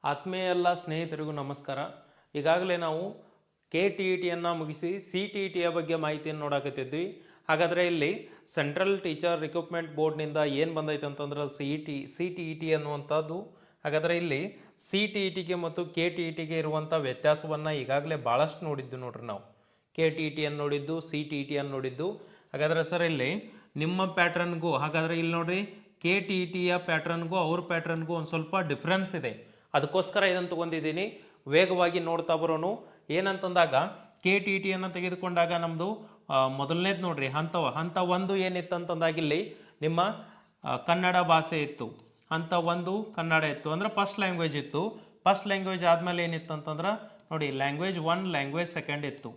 ಆತ್ಮೀಯ ಎಲ್ಲ ಸ್ನೇಹಿತರಿಗೂ ನಮಸ್ಕಾರ. ಈಗಾಗಲೇ ನಾವು KTETಯನ್ನು ಮುಗಿಸಿ CTETಯ ಬಗ್ಗೆ ಮಾಹಿತಿಯನ್ನು ನೋಡಕತ್ತಿದ್ವಿ. ಹಾಗಾದರೆ ಇಲ್ಲಿ ಸೆಂಟ್ರಲ್ ಟೀಚರ್ ರಿಕ್ರೂಟ್ಮೆಂಟ್ ಬೋರ್ಡ್ನಿಂದ ಏನು ಬಂದೈತೆ ಅಂತಂದ್ರೆ CTET ಅನ್ನುವಂಥದ್ದು. ಹಾಗಾದರೆ ಇಲ್ಲಿ CTETಗೆ ಮತ್ತು KTETಗೆ ಇರುವಂಥ ವ್ಯತ್ಯಾಸವನ್ನು ಈಗಾಗಲೇ ಭಾಳಷ್ಟು ನೋಡಿದ್ದು ನೋಡ್ರಿ ನಾವು. KTETಯನ್ನು ನೋಡಿದ್ದು, CTETಯನ್ನು ನೋಡಿದ್ದು. ಹಾಗಾದರೆ ಸರ್ ಇಲ್ಲಿ ನಿಮ್ಮ ಪ್ಯಾಟ್ರನ್ಗೂ, ಹಾಗಾದರೆ ಇಲ್ಲಿ ನೋಡ್ರಿ KTETಯ ಪ್ಯಾಟ್ರನ್ಗೂ ಅವ್ರ ಪ್ಯಾಟ್ರನ್ಗೂ ಒಂದು ಸ್ವಲ್ಪ ಡಿಫ್ರೆನ್ಸ್ ಇದೆ. ಅದಕ್ಕೋಸ್ಕರ ಇದನ್ನು ತೊಗೊಂಡಿದ್ದೀನಿ. ವೇಗವಾಗಿ ನೋಡ್ತಾ ಬರೋನು. ಏನಂತಂದಾಗ KTETಯನ್ನು ತೆಗೆದುಕೊಂಡಾಗ ನಮ್ಮದು ಮೊದಲನೇದು ನೋಡ್ರಿ ಹಂತ ಒಂದು ಏನಿತ್ತು ಅಂತಂದಾಗ ಇಲ್ಲಿ ನಿಮ್ಮ ಕನ್ನಡ ಭಾಷೆ ಇತ್ತು. ಹಂತ ಒಂದು ಕನ್ನಡ ಇತ್ತು, ಅಂದ್ರೆ ಫಸ್ಟ್ ಲ್ಯಾಂಗ್ವೇಜ್ ಇತ್ತು. ಫಸ್ಟ್ ಲ್ಯಾಂಗ್ವೇಜ್ ಆದಮೇಲೆ ಏನಿತ್ತು ಅಂತಂದ್ರೆ ನೋಡಿ ಲ್ಯಾಂಗ್ವೇಜ್ 1, ಲ್ಯಾಂಗ್ವೇಜ್ 2 ಇತ್ತು.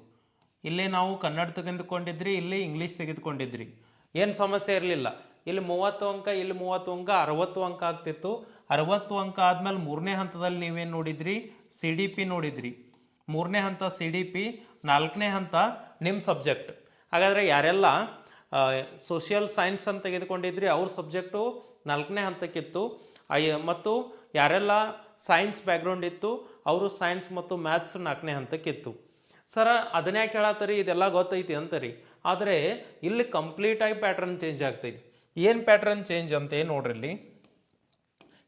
ಇಲ್ಲಿ ನಾವು ಕನ್ನಡ ತೆಗೆದುಕೊಂಡಿದ್ರಿ, ಇಲ್ಲಿ ಇಂಗ್ಲೀಷ್ ತೆಗೆದುಕೊಂಡಿದ್ರಿ. ಏನು ಸಮಸ್ಯೆ ಇರಲಿಲ್ಲ. ಇಲ್ಲಿ 30 ಅಂಕ, ಇಲ್ಲಿ 30 ಅಂಕ, 60 ಅಂಕ ಆಗ್ತಿತ್ತು. 60 ಅಂಕ ಆದಮೇಲೆ ಮೂರನೇ ಹಂತದಲ್ಲಿ ನೀವೇನು ನೋಡಿದ್ರಿ? CDP ನೋಡಿದ್ರಿ. ಮೂರನೇ ಹಂತ CDP, ನಾಲ್ಕನೇ ಹಂತ ನಿಮ್ಮ ಸಬ್ಜೆಕ್ಟ್. ಹಾಗಾದರೆ ಯಾರೆಲ್ಲ ಸೋಷಿಯಲ್ ಸೈನ್ಸ್ ಅಂತ ತೆಗೆದುಕೊಂಡಿದ್ರಿ ಅವ್ರ ಸಬ್ಜೆಕ್ಟು ನಾಲ್ಕನೇ ಹಂತಕ್ಕಿತ್ತು. ಮತ್ತು ಯಾರೆಲ್ಲ ಸೈನ್ಸ್ ಬ್ಯಾಕ್ಗ್ರೌಂಡ್ ಇತ್ತು ಅವರು ಸೈನ್ಸ್ ಮತ್ತು ಮ್ಯಾಥ್ಸ್ ನಾಲ್ಕನೇ ಹಂತಕ್ಕಿತ್ತು. ಸರ ಅದನ್ನೇ ಕೇಳತ್ತರಿ, ಇದೆಲ್ಲ ಗೊತ್ತೈತಿ ಅಂತರಿ. ಆದರೆ ಇಲ್ಲಿ ಕಂಪ್ಲೀಟಾಗಿ ಪ್ಯಾಟ್ರನ್ ಚೇಂಜ್ ಆಗ್ತೈತಿ. ಏನು ಪ್ಯಾಟ್ರನ್ ಚೇಂಜ್ ಅಂತ ಏನು ನೋಡ್ರಿ, ಇಲ್ಲಿ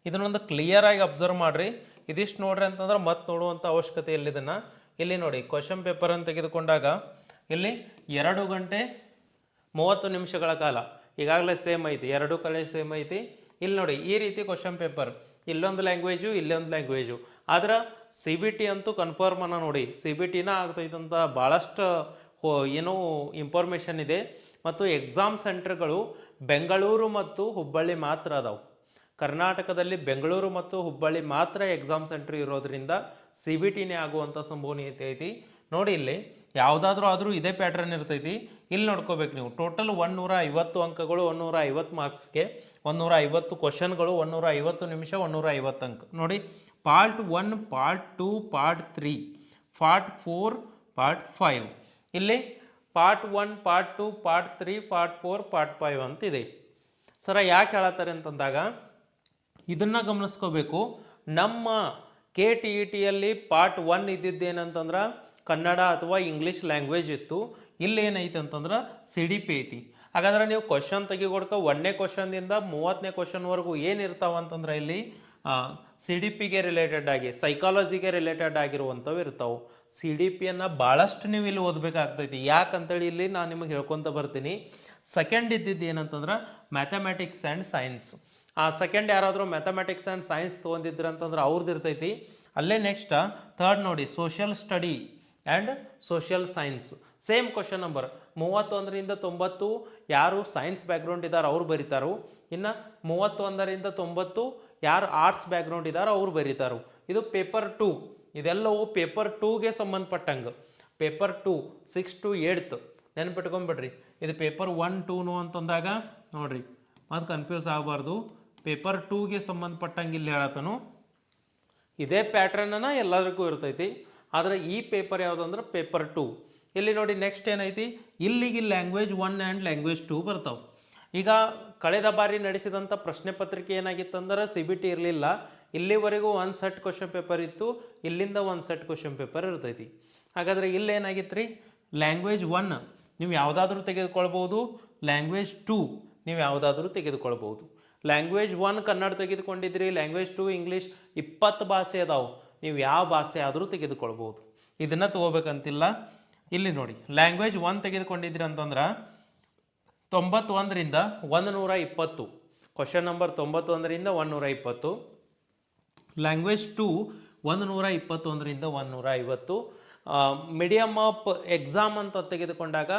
ಇದನ್ನೊಂದು ಕ್ಲಿಯರಾಗಿ ಅಬ್ಸರ್ವ್ ಮಾಡಿರಿ. ಇದಿಷ್ಟು ನೋಡ್ರಿ ಅಂತಂದ್ರೆ ಮತ್ತೆ ನೋಡುವಂಥ ಅವಶ್ಯಕತೆ ಇಲ್ಲಿದನ್ನು. ಇಲ್ಲಿ ನೋಡಿ ಕ್ವಶನ್ ಪೇಪರನ್ನು ತೆಗೆದುಕೊಂಡಾಗ ಇಲ್ಲಿ 2 ಗಂಟೆ 30 ನಿಮಿಷಗಳ ಕಾಲ ಈಗಾಗಲೇ ಸೇಮ್ ಐತಿ, 2 ಕಡೆ ಸೇಮ್ ಐತಿ. ಇಲ್ಲಿ ನೋಡಿ ಈ ರೀತಿ ಕ್ವಶನ್ ಪೇಪರ್, ಇಲ್ಲೊಂದು ಲ್ಯಾಂಗ್ವೇಜು ಇಲ್ಲೊಂದು ಲ್ಯಾಂಗ್ವೇಜು. ಆದ್ರೆ CBT ಅಂತೂ ಕನ್ಫರ್ಮ್ ಅನ್ನ ನೋಡಿ, CBTನ ಆಗ್ತೈತಂತ ಭಾಳಷ್ಟು ಏನೋ ಇನ್ಫಾರ್ಮೇಷನ್ ಇದೆ. ಮತ್ತು ಎಕ್ಸಾಮ್ ಸೆಂಟರ್ಗಳು ಬೆಂಗಳೂರು ಮತ್ತು ಹುಬ್ಬಳ್ಳಿ ಮಾತ್ರ ಅದಾವೆ. ಕರ್ನಾಟಕದಲ್ಲಿ ಬೆಂಗಳೂರು ಮತ್ತು ಹುಬ್ಬಳ್ಳಿ ಮಾತ್ರ ಎಕ್ಸಾಮ್ ಸೆಂಟರ್ ಇರೋದ್ರಿಂದ CBTನೇ ಆಗುವಂಥ ಸಂಭವನೀಯತೆ ಐತಿ. ನೋಡಿ ಇಲ್ಲಿ ಯಾವುದಾದ್ರೂ ಆದರೂ ಇದೇ ಪ್ಯಾಟ್ರನ್ ಇರ್ತೈತಿ. ಇಲ್ಲಿ ನೋಡ್ಕೋಬೇಕು ನೀವು. ಟೋಟಲ್ 150 ಅಂಕಗಳು, 150 ಮಾರ್ಕ್ಸ್ಗೆ 150 ಕ್ವಶನ್ಗಳು, 150 ನಿಮಿಷ, 150 ಅಂಕ. ನೋಡಿ part 1, part 2, part 3, part 4, part 5. ಇಲ್ಲಿ part 1, part 2, part 3, part 4, part 5 ಅಂತಿದೆ. ಸರ ಯಾಕೆ ಹೇಳತ್ತಾರೆ ಅಂತಂದಾಗ ಇದನ್ನು ಗಮನಿಸ್ಕೋಬೇಕು. ನಮ್ಮ KTETಯಲ್ಲಿ ಪಾರ್ಟ್ 1 ಇದ್ದಿದ್ದೇನಂತಂದ್ರೆ ಕನ್ನಡ ಅಥವಾ ಇಂಗ್ಲೀಷ್ ಲ್ಯಾಂಗ್ವೇಜ್ ಇತ್ತು. ಇಲ್ಲಿ ಏನೈತಿ ಅಂತಂದ್ರೆ CDP ಐತಿ. ಹಾಗಾದ್ರೆ ನೀವು ಕ್ವಶನ್ ತೆಗಿಕೊಡ್ಕ 1ನೇ ಕ್ವಶನ್ದಿಂದ 30ನೇ ಕ್ವಶನ್ವರೆಗೂ ಏನಿರ್ತಾವ ಅಂತಂದ್ರೆ ಇಲ್ಲಿ CDPಗೆ ರಿಲೇಟೆಡ್ ಆಗಿ, ಸೈಕಾಲಜಿಗೆ ರಿಲೇಟೆಡ್ ಆಗಿರುವಂಥವು ಇರ್ತಾವೆ. CDPಯನ್ನು ಭಾಳಷ್ಟು ನೀವು ಇಲ್ಲಿ ಓದಬೇಕಾಗ್ತೈತಿ. ಯಾಕಂತೇಳಿ ಇಲ್ಲಿ ನಾನು ನಿಮಗೆ ಹೇಳ್ಕೊತ ಬರ್ತೀನಿ. ಸೆಕೆಂಡ್ ಇದ್ದಿದ್ದು ಏನಂತಂದ್ರೆ ಮ್ಯಾಥಮೆಟಿಕ್ಸ್ ಆ್ಯಂಡ್ ಸೈನ್ಸ್. ಸೆಕೆಂಡ್ ಯಾರಾದರೂ ಮ್ಯಾಥಮೆಟಿಕ್ಸ್ ಆ್ಯಂಡ್ ಸೈನ್ಸ್ ತೊಗೊಂಡಿದ್ರು ಅಂತಂದ್ರೆ ಅವ್ರದ್ದು ಇರ್ತೈತಿ. ಅಲ್ಲೇ ನೆಕ್ಸ್ಟ್ ಥರ್ಡ್ ನೋಡಿ social study and social science. Same question number 31ರಿಂದ 90 ಯಾರು ಸೈನ್ಸ್ ಬ್ಯಾಕ್ಗ್ರೌಂಡ್ ಇದ್ದಾರೆ ಅವ್ರು ಬರೀತಾರೋ. ಇನ್ನು 31ರಿಂದ 90 ಯಾರು ಆರ್ಟ್ಸ್ ಬ್ಯಾಕ್ಗ್ರೌಂಡ್ ಇದ್ದಾರೆ ಅವ್ರು ಬರೀತಾರೋ. ಇದು ಪೇಪರ್ 2. ಇದೆಲ್ಲವೂ ಪೇಪರ್ 2ಗೆ ಸಂಬಂಧಪಟ್ಟಂಗೆ. Paper 2 6 to 8 ನೆನಪಿಟ್ಕೊಂಡ್ಬಿಡ್ರಿ. ಇದು ಪೇಪರ್ 1, 2 ಅಂತಂದಾಗ ನೋಡ್ರಿ ಅದು ಕನ್ಫ್ಯೂಸ್ ಆಗಬಾರ್ದು. ಪೇಪರ್ 2ಗೆ ಸಂಬಂಧಪಟ್ಟಂಗೆ ಇಲ್ಲಿ ಹೇಳತ್ತನು ಇದೇ ಪ್ಯಾಟ್ರನ್ನ ಎಲ್ಲರಿಗೂ ಇರ್ತೈತಿ. ಆದರೆ ಈ ಪೇಪರ್ ಯಾವುದು ಅಂದ್ರೆ ಪೇಪರ್ 2. ಇಲ್ಲಿ ನೋಡಿ ನೆಕ್ಸ್ಟ್ ಏನೈತಿ, ಇಲ್ಲಿಗೆ ಲ್ಯಾಂಗ್ವೇಜ್ 1 ಆ್ಯಂಡ್ ಲ್ಯಾಂಗ್ವೇಜ್ 2 ಬರ್ತಾವೆ. ಈಗ ಕಳೆದ ಬಾರಿ ನಡೆಸಿದಂಥ ಪ್ರಶ್ನೆ ಪತ್ರಿಕೆ ಏನಾಗಿತ್ತು ಅಂದ್ರೆ CBT ಇರಲಿಲ್ಲ. ಇಲ್ಲಿವರೆಗೂ ಒಂದು ಸೆಟ್ ಕ್ವಶನ್ ಪೇಪರ್ ಇತ್ತು, ಇಲ್ಲಿಂದ ಒಂದು ಸೆಟ್ ಕ್ವಶನ್ ಪೇಪರ್ ಇರ್ತೈತಿ. ಹಾಗಾದರೆ ಇಲ್ಲೇನಾಗಿತ್ತು ರೀ, ಲ್ಯಾಂಗ್ವೇಜ್ 1 ನೀವು ಯಾವುದಾದ್ರೂ ತೆಗೆದುಕೊಳ್ಬೋದು, ಲ್ಯಾಂಗ್ವೇಜ್ 2 ನೀವು ಯಾವುದಾದ್ರೂ ತೆಗೆದುಕೊಳ್ಬೋದು. ಲ್ಯಾಂಗ್ವೇಜ್ 1 ಕನ್ನಡ ತೆಗೆದುಕೊಂಡಿದ್ರಿ, ಲ್ಯಾಂಗ್ವೇಜ್ 2 ಇಂಗ್ಲೀಷ್, 20 ಭಾಷೆ ಅದಾವೆ. ನೀವು ಯಾವ ಭಾಷೆ ಆದರೂ ತೆಗೆದುಕೊಳ್ಬೋದು, ಇದನ್ನು ತೊಗೋಬೇಕಂತಿಲ್ಲ. ಇಲ್ಲಿ ನೋಡಿ ಲ್ಯಾಂಗ್ವೇಜ್ 1 ತೆಗೆದುಕೊಂಡಿದ್ರಿ ಅಂತಂದ್ರೆ 91ರಿಂದ 120 ಕ್ವಶನ್ ನಂಬರ್ 91ರಿಂದ 120. ಲ್ಯಾಂಗ್ವೇಜ್ 2 121ರಿಂದ 150. ಮೀಡಿಯಮ್ ಆಫ್ ಎಕ್ಸಾಮ್ ಅಂತ ತೆಗೆದುಕೊಂಡಾಗ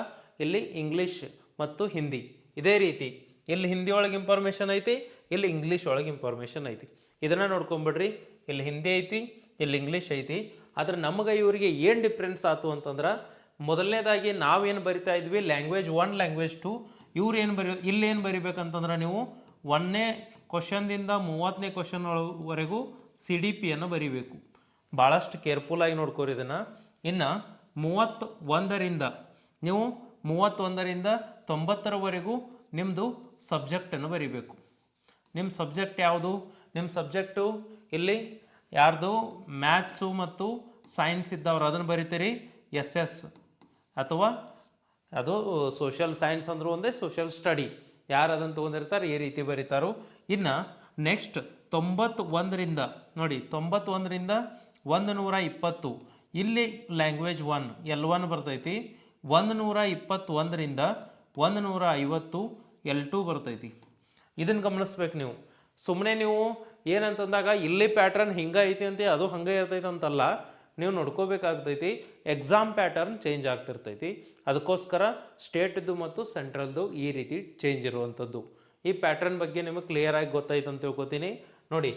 ಇಲ್ಲಿ ಇಂಗ್ಲೀಷ್ ಮತ್ತು ಹಿಂದಿ. ಇದೇ ರೀತಿ ಇಲ್ಲಿ ಹಿಂದಿ ಒಳಗೆ ಇನ್ಫಾರ್ಮೇಷನ್ ಐತಿ, ಇಲ್ಲಿ ಇಂಗ್ಲೀಷ್ ಒಳಗೆ ಇನ್ಫಾರ್ಮೇಷನ್ ಐತಿ. ಇದನ್ನು ನೋಡ್ಕೊಂಬಿಡ್ರಿ. ಇಲ್ಲಿ ಹಿಂದಿ ಐತಿ, ಇಲ್ಲಿ ಇಂಗ್ಲೀಷ್ ಐತಿ. ಆದರೆ ನಮಗೆ ಇವರಿಗೆ ಏನು ಡಿಫ್ರೆನ್ಸ್ ಆಯ್ತು ಅಂತಂದ್ರೆ ಮೊದಲನೇದಾಗಿ ನಾವೇನು ಬರಿತಾ ಇದ್ವಿ ಲ್ಯಾಂಗ್ವೇಜ್ 1, ಲ್ಯಾಂಗ್ವೇಜ್ 2. ಇವ್ರು ಏನು ಇಲ್ಲೇನು ಬರಿಬೇಕಂತಂದ್ರೆ ನೀವು 1ನೇ ಕ್ವಶನ್ದಿಂದ 30ನೇ ಕ್ವಶನ್ ಒಳವರೆಗೂ CDPಯನ್ನು ಬರಿಬೇಕು. ಭಾಳಷ್ಟು ಕೇರ್ಫುಲ್ಲಾಗಿ ನೋಡ್ಕೋರಿ ಇದನ್ನು. ಇನ್ನು 31ರಿಂದ ನೀವು 31ರಿಂದ 90ರವರೆಗೂ ನಿಮ್ಮದು ಸಬ್ಜೆಕ್ಟನ್ನು ಬರಿಬೇಕು. ನಿಮ್ಮ ಸಬ್ಜೆಕ್ಟ್ ಯಾವುದು? ನಿಮ್ಮ ಸಬ್ಜೆಕ್ಟು ಇಲ್ಲಿ ಯಾರ್ದು ಮ್ಯಾಥ್ಸು ಮತ್ತು ಸೈನ್ಸ್ ಇದ್ದವ್ರು ಅದನ್ನು ಬರಿತೀರಿ ಎಸ್ ಎಸ್, ಅಥವಾ ಅದು ಸೋಷಿಯಲ್ ಸೈನ್ಸ್ ಅಂದರೂ ಒಂದೇ, ಸೋಷಿಯಲ್ ಸ್ಟಡಿ ಯಾರು ಅದನ್ನು ತೊಗೊಂಡಿರ್ತಾರೆ ಈ ರೀತಿ ಬರೀತಾರೋ. ಇನ್ನು ನೆಕ್ಸ್ಟ್ 91ರಿಂದ ನೋಡಿ, 91ರಿಂದ 120 ಇಲ್ಲಿ ಲ್ಯಾಂಗ್ವೇಜ್ 1 L1 ಬರ್ತೈತಿ. 121ರಿಂದ 150 L2 ಬರ್ತೈತಿ. ಇದನ್ನು ಗಮನಿಸ್ಬೇಕು ನೀವು. ಸುಮ್ಮನೆ ನೀವು ಏನಂತಂದಾಗ ಇಲ್ಲಿ ಪ್ಯಾಟ್ರನ್ ಹಿಂಗೆ ಐತಿ ಅಂತ ಅದು ಹಂಗೆ ಇರ್ತೈತೆ ಅಂತಲ್ಲ, ನೀವು ನೋಡ್ಕೋಬೇಕಾಗ್ತೈತಿ. ಎಕ್ಸಾಮ್ ಪ್ಯಾಟರ್ನ್ ಚೇಂಜ್ ಆಗ್ತಿರ್ತೈತಿ. ಅದಕ್ಕೋಸ್ಕರ ಸ್ಟೇಟ್ದು ಮತ್ತು ಸೆಂಟ್ರಲ್ದು ಈ ರೀತಿ ಚೇಂಜ್ ಇರುವಂಥದ್ದು. ಈ ಪ್ಯಾಟ್ರನ್ ಬಗ್ಗೆ ನಿಮಗೆ ಕ್ಲಿಯರಾಗಿ ಗೊತ್ತಾಯ್ತು ಅಂತ ತಿಳ್ಕೊತೀನಿ. ನೋಡಿ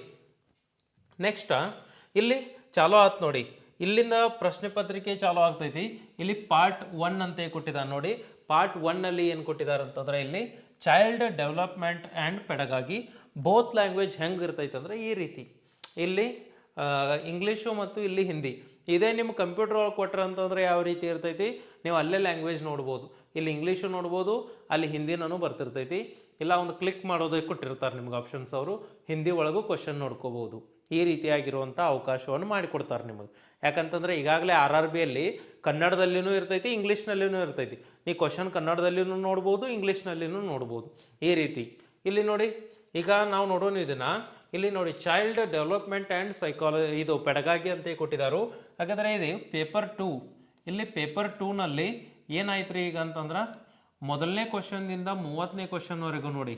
ನೆಕ್ಸ್ಟ್ ಇಲ್ಲಿ ಚಾಲೋ ಆಯ್ತು ನೋಡಿ, ಇಲ್ಲಿಂದ ಪ್ರಶ್ನೆ ಪತ್ರಿಕೆ ಚಾಲೋ ಆಗ್ತೈತಿ. ಇಲ್ಲಿ ಪಾರ್ಟ್ 1 ಅಂತ ಕೊಟ್ಟಿದ್ದಾರೆ ನೋಡಿ. ಪಾರ್ಟ್ 1ನಲ್ಲಿ ಏನು ಕೊಟ್ಟಿದ್ದಾರೆ ಅಂತಂದ್ರೆ ಇಲ್ಲಿ child development and ಪೆಡಗಾಗಿ both language ಹೆಂಗೆ ಇರ್ತೈತೆ ಅಂದರೆ ಈ ರೀತಿ. ಇಲ್ಲಿ ಇಂಗ್ಲೀಷು ಮತ್ತು ಇಲ್ಲಿ ಹಿಂದಿ. ಇದೇ ನಿಮ್ಮ ಕಂಪ್ಯೂಟರ್ ಒಳಗೆ ಕೊಟ್ರೆ ಅಂತಂದರೆ ಯಾವ ರೀತಿ ಇರ್ತೈತಿ, ನೀವು ಅಲ್ಲೇ ಲ್ಯಾಂಗ್ವೇಜ್ ನೋಡ್ಬೋದು. ಇಲ್ಲಿ ಇಂಗ್ಲೀಷು ನೋಡ್ಬೋದು, ಅಲ್ಲಿ ಹಿಂದಿನೂ ಬರ್ತಿರ್ತೈತಿ. ಇಲ್ಲ ಒಂದು ಕ್ಲಿಕ್ ಮಾಡೋದಕ್ಕೆ ಕೊಟ್ಟಿರ್ತಾರೆ ನಿಮ್ಗೆ ಆಪ್ಷನ್ಸ್, ಅವರು ಹಿಂದಿ ಒಳಗೂ ಕ್ವಶನ್ ನೋಡ್ಕೋಬೋದು. ಈ ರೀತಿಯಾಗಿರುವಂಥ ಅವಕಾಶವನ್ನು ಮಾಡಿಕೊಡ್ತಾರೆ ನಿಮಗೆ. ಯಾಕಂತಂದರೆ ಈಗಾಗಲೇ RRBಯಲ್ಲಿ ಕನ್ನಡದಲ್ಲಿನೂ ಇರ್ತೈತಿ, ಇಂಗ್ಲೀಷ್ನಲ್ಲಿನೂ ಇರ್ತೈತಿ. ನೀವು ಕ್ವಶನ್ ಕನ್ನಡದಲ್ಲಿನೂ ನೋಡ್ಬೋದು, ಇಂಗ್ಲೀಷ್ನಲ್ಲಿನೂ ನೋಡ್ಬೋದು. ಈ ರೀತಿ ಇಲ್ಲಿ ನೋಡಿ, ಈಗ ನಾವು ನೋಡೋಣ ಇದನ್ನು. ಇಲ್ಲಿ ನೋಡಿ ಚೈಲ್ಡ್ ಡೆವಲಪ್ಮೆಂಟ್ ಆ್ಯಂಡ್ ಇದು ಪೆಡಗಾಗಿ ಅಂತ ಕೊಟ್ಟಿದ್ದಾರು. ಹಾಗಾದರೆ ಇದು ಪೇಪರ್ 2. ಇಲ್ಲಿ ಪೇಪರ್ 2ನಲ್ಲಿ ಏನಾಯ್ತು ರೀ ಈಗ ಅಂತಂದ್ರೆ, ಮೊದಲನೇ ಕ್ವಶನ್ನಿಂದ 30ನೇ ಕ್ವಶನ್ವರೆಗೂ ನೋಡಿ,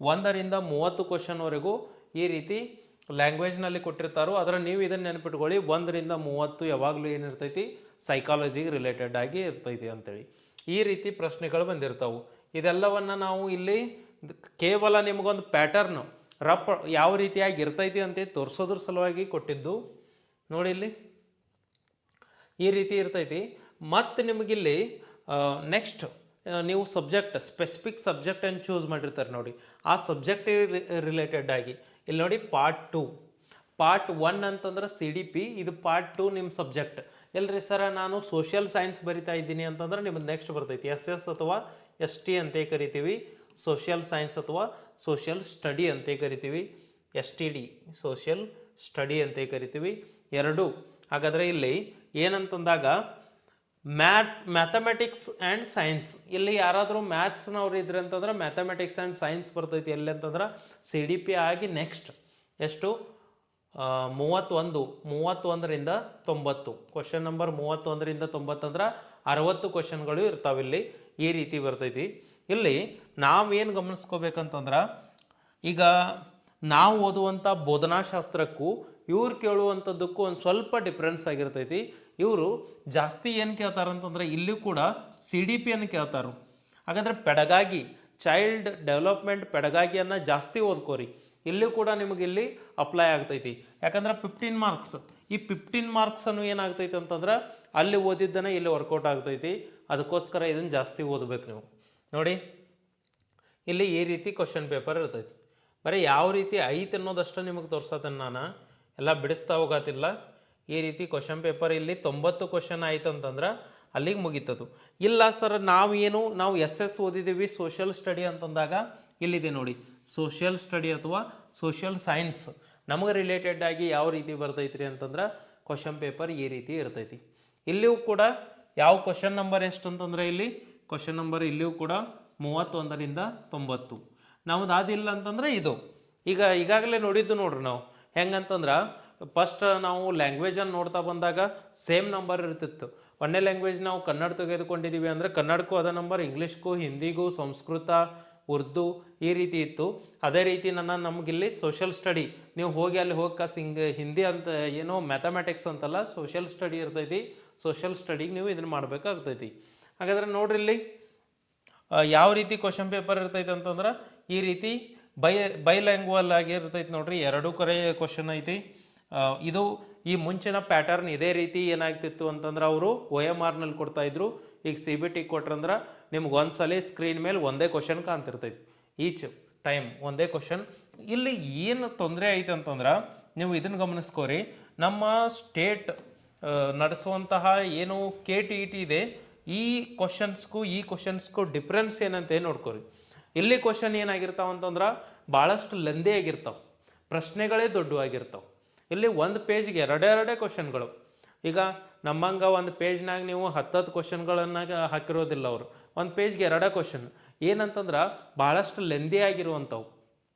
1ರಿಂದ 30 ಕ್ವಶನ್ವರೆಗೂ ಈ ರೀತಿ ಲ್ಯಾಂಗ್ವೇಜ್ನಲ್ಲಿ ಕೊಟ್ಟಿರ್ತಾರೋ. ಅದರ ನೀವು ಇದನ್ನು ನೆನಪಿಟ್ಕೊಳ್ಳಿ, 1ರಿಂದ 30 ಯಾವಾಗಲೂ ಏನಿರ್ತೈತಿ ಸೈಕಾಲಜಿಗೆ ರಿಲೇಟೆಡ್ ಆಗಿ ಇರ್ತೈತಿ ಅಂತೇಳಿ. ಈ ರೀತಿ ಪ್ರಶ್ನೆಗಳು ಬಂದಿರ್ತಾವೆ. ಇದೆಲ್ಲವನ್ನು ನಾವು ಇಲ್ಲಿ ಕೇವಲ ನಿಮಗೊಂದು ಪ್ಯಾಟರ್ನು ರಫ್ ಯಾವ ರೀತಿಯಾಗಿ ಇರ್ತೈತಿ ಅಂತ ತೋರಿಸೋದ್ರ ಸಲುವಾಗಿ ಕೊಟ್ಟಿದ್ದು. ನೋಡಿ ಇಲ್ಲಿ ಈ ರೀತಿ ಇರ್ತೈತಿ. ಮತ್ತು ನಿಮಗಿಲ್ಲಿ ನೆಕ್ಸ್ಟ್ ನೀವು ಸಬ್ಜೆಕ್ಟ್ ಸ್ಪೆಸಿಫಿಕ್ ಸಬ್ಜೆಕ್ಟನ್ನು ಚೂಸ್ ಮಾಡಿರ್ತಾರೆ ನೋಡಿ, ಆ ಸಬ್ಜೆಕ್ಟಿಗೆ ರಿಲೇಟೆಡ್ ಆಗಿ ಇಲ್ಲಿ ನೋಡಿ ಪಾರ್ಟ್ 2. ಪಾರ್ಟ್ 1 ಅಂತಂದ್ರೆ CDP, ಇದು ಪಾರ್ಟ್ 2 ನಿಮ್ಮ ಸಬ್ಜೆಕ್ಟ್. ಎಲ್ರಿ ಸರ ನಾನು ಸೋಷಿಯಲ್ ಸೈನ್ಸ್ ಬರಿತಾ ಇದ್ದೀನಿ ಅಂತಂದ್ರೆ ನಿಮ್ಮದು ನೆಕ್ಸ್ಟ್ ಬರ್ತೈತಿ SS ಅಥವಾ ST ಅಂತ ಕರಿತೀವಿ. ಸೋಷಿಯಲ್ ಸೈನ್ಸ್ ಅಥವಾ ಸೋಷಿಯಲ್ ಸ್ಟಡಿ ಅಂತ ಕರಿತೀವಿ. STD ಸೋಷಿಯಲ್ ಸ್ಟಡಿ ಅಂತ ಕರಿತೀವಿ ಎರಡು. ಹಾಗಾದರೆ ಇಲ್ಲಿ ಏನಂತಂದಾಗ ಮ್ಯಾಥಮೆಟಿಕ್ಸ್ ಆ್ಯಂಡ್ ಸೈನ್ಸ್, ಇಲ್ಲಿ ಯಾರಾದರೂ ಮ್ಯಾಥ್ಸ್ನವ್ರು ಇದ್ರೆ ಅಂತಂದ್ರೆ ಮ್ಯಾಥಮೆಟಿಕ್ಸ್ ಆ್ಯಂಡ್ ಸೈನ್ಸ್ ಬರ್ತೈತಿ. ಎಲ್ಲಿ ಅಂತಂದ್ರೆ CDP ಆಗಿ ನೆಕ್ಸ್ಟ್ ಎಷ್ಟು 31ರಿಂದ 90 ಕ್ವಶನ್ ನಂಬರ್ 31ರಿಂದ 90 ಅಂದ್ರೆ 60 ಕ್ವಶನ್ಗಳು ಇರ್ತಾವಿಲ್ಲಿ. ಈ ರೀತಿ ಬರ್ತೈತಿ. ಇಲ್ಲಿ ನಾವೇನು ಗಮನಿಸ್ಕೋಬೇಕಂತಂದ್ರೆ, ಈಗ ನಾವು ಓದುವಂಥ ಬೋಧನಾಶಾಸ್ತ್ರಕ್ಕೂ ಇವ್ರು ಕೇಳುವಂಥದ್ದಕ್ಕೂ ಒಂದು ಸ್ವಲ್ಪ ಡಿಫ್ರೆನ್ಸ್ ಆಗಿರ್ತೈತಿ. ಇವರು ಜಾಸ್ತಿ ಏನು ಕೇಳ್ತಾರಂತಂದ್ರೆ ಇಲ್ಲಿ ಕೂಡ CDPಯನ್ನು ಕೇಳ್ತಾರೆ. ಹಾಗಾದರೆ ಪೆಡಗಾಗಿ ಚೈಲ್ಡ್ ಡೆವಲಪ್ಮೆಂಟ್ ಪೆಡಗಾಗಿಯನ್ನು ಜಾಸ್ತಿ ಓದ್ಕೋರಿ. ಇಲ್ಲೂ ಕೂಡ ನಿಮಗೆ ಇಲ್ಲಿ ಅಪ್ಲೈ ಆಗ್ತೈತಿ. ಯಾಕಂದ್ರೆ 15 ಮಾರ್ಕ್ಸ್, ಈ 15 ಮಾರ್ಕ್ಸನ್ನು ಏನಾಗ್ತೈತಿ ಅಂತಂದ್ರೆ ಅಲ್ಲಿ ಓದಿದ್ದನೇ ಇಲ್ಲಿ ವರ್ಕೌಟ್ ಆಗ್ತೈತಿ. ಅದಕ್ಕೋಸ್ಕರ ಇದನ್ನು ಜಾಸ್ತಿ ಓದಬೇಕು ನೀವು. ನೋಡಿ ಇಲ್ಲಿ ಈ ರೀತಿ ಕ್ವಶನ್ ಪೇಪರ್ ಇರ್ತೈತಿ. ಬರೀ ಯಾವ ರೀತಿ ಐತೆ ಅನ್ನೋದಷ್ಟು ನಿಮಗೆ ತೋರ್ಸತ್ತೇನೆ ನಾನು, ಎಲ್ಲ ಬಿಡಿಸ್ತಾ ಹೋಗತ್ತಿಲ್ಲ. ಈ ರೀತಿ ಕ್ವಶನ್ ಪೇಪರ್ ಇಲ್ಲಿ 90 ಕ್ವಶನ್ ಆಯ್ತು ಅಂತಂದ್ರೆ ಅಲ್ಲಿಗೆ ಮುಗೀತದು. ಇಲ್ಲ ಸರ್ ನಾವು SS ಓದಿದ್ದೀವಿ ಸೋಷಿಯಲ್ ಸ್ಟಡಿ ಅಂತಂದಾಗ ಇಲ್ಲಿದೆ ನೋಡಿ, ಸೋಷಿಯಲ್ ಸ್ಟಡಿ ಅಥವಾ ಸೋಷಿಯಲ್ ಸೈನ್ಸ್ ನಮಗೆ ರಿಲೇಟೆಡ್ ಆಗಿ ಯಾವ ರೀತಿ ಬರ್ತೈತ್ರಿ ಅಂತಂದ್ರೆ ಕ್ವಶನ್ ಪೇಪರ್ ಈ ರೀತಿ ಇರ್ತೈತಿ. ಇಲ್ಲಿಯೂ ಕೂಡ ಯಾವ ಕ್ವಶನ್ ನಂಬರ್ ಎಷ್ಟು ಅಂತಂದರೆ ಇಲ್ಲಿ ಕ್ವಶನ್ ನಂಬರ್ ಇಲ್ಲಿಯೂ ಕೂಡ 31ರಿಂದ 90. ನಮ್ದು ಅದಿಲ್ಲ ಅಂತಂದ್ರೆ ಇದು ಈಗಾಗಲೇ ನೋಡಿದ್ದು ನೋಡ್ರಿ. ನಾವು ಹೆಂಗಂತಂದ್ರೆ ಫಸ್ಟ್ ನಾವು ಲ್ಯಾಂಗ್ವೇಜನ್ನು ನೋಡ್ತಾ ಬಂದಾಗ ಸೇಮ್ ನಂಬರ್ ಇರ್ತಿತ್ತು. ಒಂದೇ ಲ್ಯಾಂಗ್ವೇಜ್ ನಾವು ಕನ್ನಡ ತೆಗೆದುಕೊಂಡಿದ್ದೀವಿ ಅಂದರೆ ಕನ್ನಡಕ್ಕೂ ಅದೇ ನಂಬರ್, ಇಂಗ್ಲೀಷ್ಗೂ ಹಿಂದಿಗೂ ಸಂಸ್ಕೃತ ಉರ್ದು ಈ ರೀತಿ ಇತ್ತು. ಅದೇ ರೀತಿ ನಮಗಿಲ್ಲಿ ಸೋಷಿಯಲ್ ಸ್ಟಡಿ ನೀವು ಹೋಗಿ ಅಲ್ಲಿ ಹಿಂದಿ ಅಂತ ಏನೋ ಮ್ಯಾಥಮೆಟಿಕ್ಸ್ ಅಂತಲ್ಲ, ಸೋಷಿಯಲ್ ಸ್ಟಡಿ ಇರ್ತೈತಿ. ಸೋಷಿಯಲ್ ಸ್ಟಡಿಗೆ ನೀವು ಇದನ್ನು ಮಾಡಬೇಕಾಗ್ತೈತಿ. ಹಾಗಾದರೆ ನೋಡ್ರಿ ಇಲ್ಲಿ ಯಾವ ರೀತಿ ಕ್ವಶನ್ ಪೇಪರ್ ಇರ್ತೈತೆ ಅಂತಂದ್ರೆ ಈ ರೀತಿ ಬೈ ಲ್ಯಾಂಗ್ವೇಜ್ ಆಗಿ ಇರ್ತೈತಿ ನೋಡ್ರಿ. ಎರಡೂ ಕಡೆ ಕ್ವಶನ್ ಐತಿ. ಇದು ಈ ಮುಂಚಿನ ಪ್ಯಾಟರ್ನ್ ಇದೇ ರೀತಿ ಏನಾಗ್ತಿತ್ತು ಅಂತಂದ್ರೆ ಅವರು OMRನಲ್ಲಿ ಕೊಡ್ತಾಯಿದ್ರು. ಈಗ CBT ಕೊಟ್ರಂದ್ರೆ ನಿಮ್ಗೆ ಒಂದ್ಸಲ ಸ್ಕ್ರೀನ್ ಮೇಲೆ ಒಂದೇ ಕ್ವಶನ್ ಕಾಣ್ತಿರ್ತೈತಿ. ಈಚ್ ಟೈಮ್ ಒಂದೇ ಕ್ವಶನ್. ಇಲ್ಲಿ ಏನು ತೊಂದರೆ ಐತೆ ಅಂತಂದ್ರೆ ನೀವು ಇದನ್ನು ಗಮನಿಸ್ಕೋರಿ, ನಮ್ಮ ಸ್ಟೇಟ್ ನಡೆಸುವಂತಹ ಏನು KTET ಇದೆ, ಈ ಕ್ವಶನ್ಸ್ಗೂ ಡಿಫ್ರೆನ್ಸ್ ಏನಂತ ನೋಡ್ಕೋರಿ. ಇಲ್ಲಿ ಕ್ವಶನ್ ಏನಾಗಿರ್ತಾವ ಅಂತಂದ್ರೆ ಭಾಳಷ್ಟು ಲೆಂದಿ ಆಗಿರ್ತಾವೆ, ಪ್ರಶ್ನೆಗಳೇ ದೊಡ್ಡವಾಗಿರ್ತಾವೆ. ಇಲ್ಲಿ ಒಂದು ಪೇಜ್ಗೆ ಎರಡೆರಡೇ ಕ್ವಶನ್ಗಳು. ಈಗ ನಮ್ಮಂಗೆ ಒಂದು ಪೇಜ್ನಾಗ ನೀವು 10 ಕ್ವಶನ್ಗಳನ್ನು ಹಾಕಿರೋದಿಲ್ಲ ಅವರು. ಒಂದು ಪೇಜ್ಗೆ ಎರಡೇ ಕ್ವಶನ್ ಏನಂತಂದ್ರೆ ಭಾಳಷ್ಟು ಲೆಂದಿ ಆಗಿರುವಂಥವು.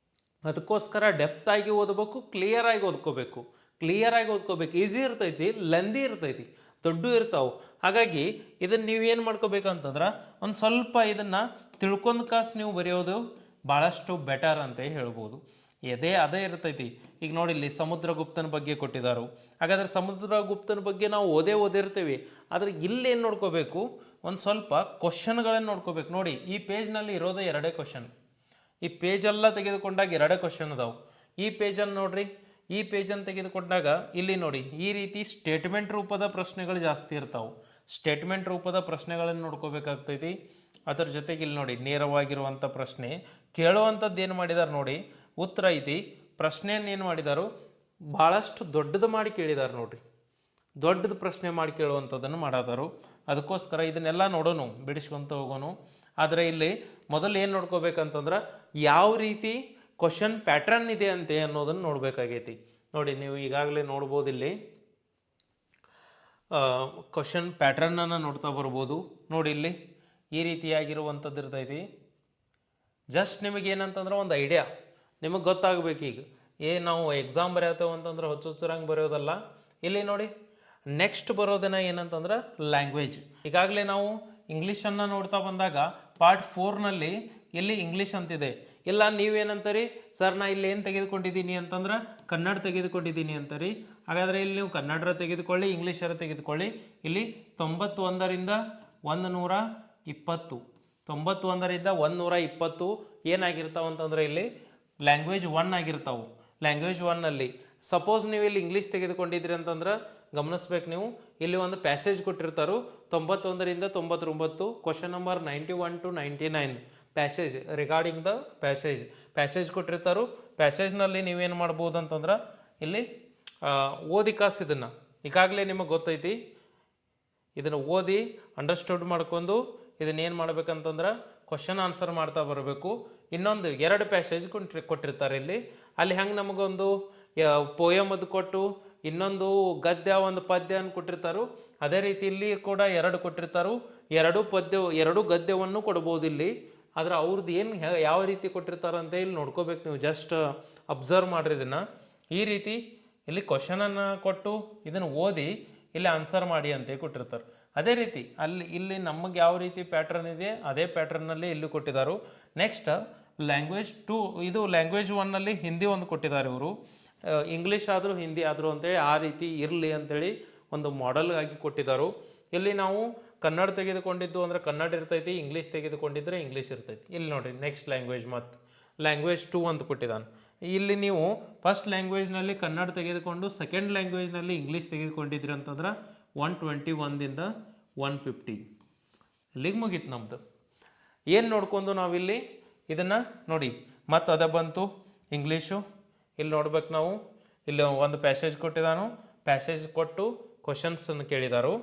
ಅದಕ್ಕೋಸ್ಕರ ಡೆಪ್ತಾಗಿ ಓದಬೇಕು, ಕ್ಲಿಯರಾಗಿ ಓದ್ಕೋಬೇಕು. ಈಸಿ ಇರ್ತೈತಿ, ಲೆಂದಿ ಇರ್ತೈತಿ, ದೊಡ್ಡ ಇರ್ತಾವೆ. ಹಾಗಾಗಿ ಇದನ್ನು ನೀವೇನು ಮಾಡ್ಕೋಬೇಕಂತಂದ್ರೆ ಒಂದು ಸ್ವಲ್ಪ ಇದನ್ನು ತಿಳ್ಕೊಂಡು ಕಾಸು ನೀವು ಬರೆಯೋದು ಭಾಳಷ್ಟು ಬೆಟರ್ ಅಂತ ಹೇಳ್ಬೋದು. ಅದೇ ಇರ್ತೈತಿ. ಈಗ ನೋಡಿ, ಇಲ್ಲಿ ಸಮುದ್ರಗುಪ್ತನ ಬಗ್ಗೆ ಕೊಟ್ಟಿದ್ದಾರೆ. ಹಾಗಾದ್ರೆ ಸಮುದ್ರಗುಪ್ತನ ಬಗ್ಗೆ ನಾವು ಓದಿರ್ತೀವಿ. ಆದರೆ ಇಲ್ಲೇನು ನೋಡ್ಕೋಬೇಕು, ಒಂದು ಸ್ವಲ್ಪ ಕ್ವಶನ್ಗಳನ್ನು ನೋಡ್ಕೋಬೇಕು. ನೋಡಿ, ಈ ಪೇಜ್ನಲ್ಲಿ ಇರೋದೇ ಎರಡೇ ಕ್ವಶನ್. ಈ ಪೇಜೆಲ್ಲ ತೆಗೆದುಕೊಂಡಾಗ ಎರಡೇ ಕ್ವಶನ್ ಅದಾವೆ. ಈ ಪೇಜನ್ನು ನೋಡ್ರಿ, ಈ ಪೇಜನ್ನು ತೆಗೆದುಕೊಂಡಾಗ ಇಲ್ಲಿ ನೋಡಿ, ಈ ರೀತಿ ಸ್ಟೇಟ್ಮೆಂಟ್ ರೂಪದ ಪ್ರಶ್ನೆಗಳು ಜಾಸ್ತಿ ಇರ್ತಾವೆ. ಸ್ಟೇಟ್ಮೆಂಟ್ ರೂಪದ ಪ್ರಶ್ನೆಗಳನ್ನು ನೋಡ್ಕೋಬೇಕಾಗ್ತೈತಿ. ಅದರ ಜೊತೆಗೆ ಇಲ್ಲಿ ನೋಡಿ, ನೇರವಾಗಿರುವಂಥ ಪ್ರಶ್ನೆ ಕೇಳುವಂಥದ್ದು ಏನು ಮಾಡಿದ್ದಾರೆ ನೋಡಿ, ಉತ್ತರ ಐತಿ. ಪ್ರಶ್ನೆಯನ್ನು ಏನು ಮಾಡಿದಾರು, ಭಾಳಷ್ಟು ದೊಡ್ಡದು ಮಾಡಿ ಕೇಳಿದ್ದಾರೆ ನೋಡ್ರಿ. ದೊಡ್ಡದು ಪ್ರಶ್ನೆ ಮಾಡಿ ಕೇಳುವಂಥದ್ದನ್ನು ಮಾಡಾದರು. ಅದಕ್ಕೋಸ್ಕರ ಇದನ್ನೆಲ್ಲ ನೋಡೋನು, ಬಿಡಿಸ್ಕೊಂತ ಹೋಗೋನು. ಆದರೆ ಇಲ್ಲಿ ಮೊದಲು ಏನು ನೋಡ್ಕೋಬೇಕಂತಂದ್ರೆ ಯಾವ ರೀತಿ ಕ್ವಶನ್ ಪ್ಯಾಟ್ರನ್ ಇದೆ ಅಂತೆ ಅನ್ನೋದನ್ನು ನೋಡಬೇಕಾಗೈತಿ. ನೋಡಿ, ನೀವು ಈಗಾಗಲೇ ನೋಡ್ಬೋದು, ಇಲ್ಲಿ ಕ್ವಶನ್ ಪ್ಯಾಟ್ರನ್ನನ್ನು ನೋಡ್ತಾ ಬರ್ಬೋದು. ನೋಡಿ, ಇಲ್ಲಿ ಈ ರೀತಿಯಾಗಿರುವಂಥದ್ದು ಇರ್ತೈತಿ. ಜಸ್ಟ್ ನಿಮಗೇನಂತಂದ್ರೆ ಒಂದು ಐಡಿಯಾ ನಿಮಗೆ ಗೊತ್ತಾಗಬೇಕು. ಈಗ ನಾವು ಎಕ್ಸಾಮ್ ಬರೆಯತ್ತೇವೆ ಅಂತಂದ್ರೆ ಹುಚ್ಚುಚ್ಚರಂಗೆ ಬರೆಯೋದಲ್ಲ. ಇಲ್ಲಿ ನೋಡಿ, ನೆಕ್ಸ್ಟ್ ಬರೋದನ್ನ ಏನಂತಂದ್ರೆ ಲ್ಯಾಂಗ್ವೇಜ್. ಈಗಾಗಲೇ ನಾವು ಇಂಗ್ಲೀಷನ್ನು ನೋಡ್ತಾ ಬಂದಾಗ ಪಾರ್ಟ್ 4ನಲ್ಲಿ ಇಲ್ಲಿ ಇಂಗ್ಲೀಷ್ ಅಂತಿದೆ. ಇಲ್ಲ ನೀವೇನಂತೀರಿ, ಸರ್ ನಾ ಇಲ್ಲಿ ಏನು ತೆಗೆದುಕೊಂಡಿದ್ದೀನಿ ಅಂತಂದ್ರೆ ಕನ್ನಡ ತೆಗೆದುಕೊಂಡಿದ್ದೀನಿ ಅಂತೀರಿ. ಹಾಗಾದರೆ ಇಲ್ಲಿ ನೀವು ಕನ್ನಡ ತೆಗೆದುಕೊಳ್ಳಿ, ಇಂಗ್ಲೀಷರ ತೆಗೆದುಕೊಳ್ಳಿ. ಇಲ್ಲಿ 91ರಿಂದ 120, 91ರಿಂದ 120 ಏನಾಗಿರ್ತಾವೆ ಅಂತಂದರೆ ಇಲ್ಲಿ ಲ್ಯಾಂಗ್ವೇಜ್ 1 ಆಗಿರ್ತಾವೆ. ಲ್ಯಾಂಗ್ವೇಜ್ 1ನಲ್ಲಿ ಸಪೋಸ್ ನೀವು ಇಲ್ಲಿ ಇಂಗ್ಲೀಷ್ ತೆಗೆದುಕೊಂಡಿದ್ರಿ ಅಂತಂದ್ರೆ ಗಮನಿಸ್ಬೇಕು ನೀವು, ಇಲ್ಲಿ ಒಂದು ಪ್ಯಾಸೇಜ್ ಕೊಟ್ಟಿರ್ತಾರೋ 91ರಿಂದ 99, question number 91 to 99 passage regarding the passage ಕೊಟ್ಟಿರ್ತಾರೋ. ಪ್ಯಾಸೇಜ್ನಲ್ಲಿ ನೀವೇನು ಮಾಡ್ಬೋದು ಅಂತಂದ್ರೆ ಇಲ್ಲಿ ಓದಿ ಕಾಸು ಇದನ್ನು ಈಗಾಗಲೇ ನಿಮಗೆ ಗೊತ್ತೈತಿ. ಇದನ್ನು ಓದಿ ಅಂಡರ್ಸ್ಟುಡ್ ಮಾಡ್ಕೊಂಡು ಇದನ್ನೇನು ಮಾಡ್ಬೇಕಂತಂದ್ರೆ ಕ್ವಶನ್ ಆನ್ಸರ್ ಮಾಡ್ತಾ ಬರಬೇಕು. ಇನ್ನೊಂದು 2 ಪ್ಯಾಸೇಜ್ ಕೊಟ್ಟಿರ್ತಾರೆ ಇಲ್ಲಿ. ಅಲ್ಲಿ ಹೆಂಗೆ ನಮಗೊಂದು ಪೋಯಮ್ ಅದು ಕೊಟ್ಟು ಇನ್ನೊಂದು ಗದ್ಯ ಒಂದು ಪದ್ಯ ಅನ್ನು ಕೊಟ್ಟಿರ್ತಾರೋ, ಅದೇ ರೀತಿ ಇಲ್ಲಿ ಕೂಡ 2 ಕೊಟ್ಟಿರ್ತಾರೋ. 2 ಗದ್ಯವನ್ನು ಕೊಡ್ಬೋದು ಇಲ್ಲಿ. ಆದರೆ ಅವ್ರದ್ದು ಏನು ಯಾವ ರೀತಿ ಕೊಟ್ಟಿರ್ತಾರಂತ ಇಲ್ಲಿ ನೋಡ್ಕೋಬೇಕು ನೀವು. ಜಸ್ಟ್ ಅಬ್ಸರ್ವ್ ಮಾಡ್ರಿ ಇದನ್ನು. ಈ ರೀತಿ ಇಲ್ಲಿ ಕ್ವಶನನ್ನು ಕೊಟ್ಟು ಇದನ್ನು ಓದಿ ಇಲ್ಲಿ ಆನ್ಸರ್ ಮಾಡಿ ಅಂತ ಕೊಟ್ಟಿರ್ತಾರೆ. ಅದೇ ರೀತಿ ಇಲ್ಲಿ ನಮಗೆ ಯಾವ ರೀತಿ ಪ್ಯಾಟ್ರನ್ ಇದೆ ಅದೇ ಪ್ಯಾಟ್ರನ್ನಲ್ಲಿ ಇಲ್ಲಿ ಕೊಟ್ಟಿದ್ದಾರೆ. ನೆಕ್ಸ್ಟ್ ಲ್ಯಾಂಗ್ವೇಜ್ 2, ಇದು ಲ್ಯಾಂಗ್ವೇಜ್ 1ನಲ್ಲಿ ಹಿಂದಿ ಒಂದು ಕೊಟ್ಟಿದ್ದಾರೆ ಇವರು. ಇಂಗ್ಲೀಷ್ ಆದರೂ ಹಿಂದಿ ಆದರೂ ಅಂತೇಳಿ ಆ ರೀತಿ ಇರಲಿ ಅಂಥೇಳಿ ಒಂದು ಮಾಡೆಲ್ ಆಗಿ ಕೊಟ್ಟಿದ್ದಾರೆ. ಇಲ್ಲಿ ನಾವು ಕನ್ನಡ ತೆಗೆದುಕೊಂಡಿದ್ದು ಅಂದರೆ ಕನ್ನಡ ಇರ್ತೈತಿ, ಇಂಗ್ಲೀಷ್ ತೆಗೆದುಕೊಂಡಿದ್ರೆ ಇಂಗ್ಲೀಷ್ ಇರ್ತೈತಿ. ಇಲ್ಲಿ ನೋಡಿರಿ, ನೆಕ್ಸ್ಟ್ ಲ್ಯಾಂಗ್ವೇಜ್ ಮತ್ತು ಲ್ಯಾಂಗ್ವೇಜ್ 2 ಅಂತ ಕೊಟ್ಟಿದ್ದಾನೆ. ಇಲ್ಲಿ ನೀವು ಫಸ್ಟ್ ಲ್ಯಾಂಗ್ವೇಜ್ನಲ್ಲಿ ಕನ್ನಡ ತೆಗೆದುಕೊಂಡು ಸೆಕೆಂಡ್ ಲ್ಯಾಂಗ್ವೇಜ್ನಲ್ಲಿ ಇಂಗ್ಲೀಷ್ ತೆಗೆದುಕೊಂಡಿದ್ರಿ ಅಂತಂದ್ರೆ 121ದಿಂದ 150 ಇಲ್ಲಿಗೆ ಮುಗೀತು ನಮ್ಮದು. ಏನು ನೋಡ್ಕೊಂಡು ನಾವಿಲ್ಲಿ ಇದನ್ನು ನೋಡಿ, ಮತ್ತು ಅದೇ ಬಂತು ಇಂಗ್ಲೀಷು. ಇಲ್ಲಿ ನೋಡ್ಬೇಕು ನಾವು, ಇಲ್ಲಿ ಒಂದು ಪ್ಯಾಸೇಜ್ ಕೊಟ್ಟಿದ್ದಾನು, ಪ್ಯಾಸೇಜ್ ಕೊಟ್ಟು ಕ್ವಶನ್ಸನ್ನು ಕೇಳಿದಾರು.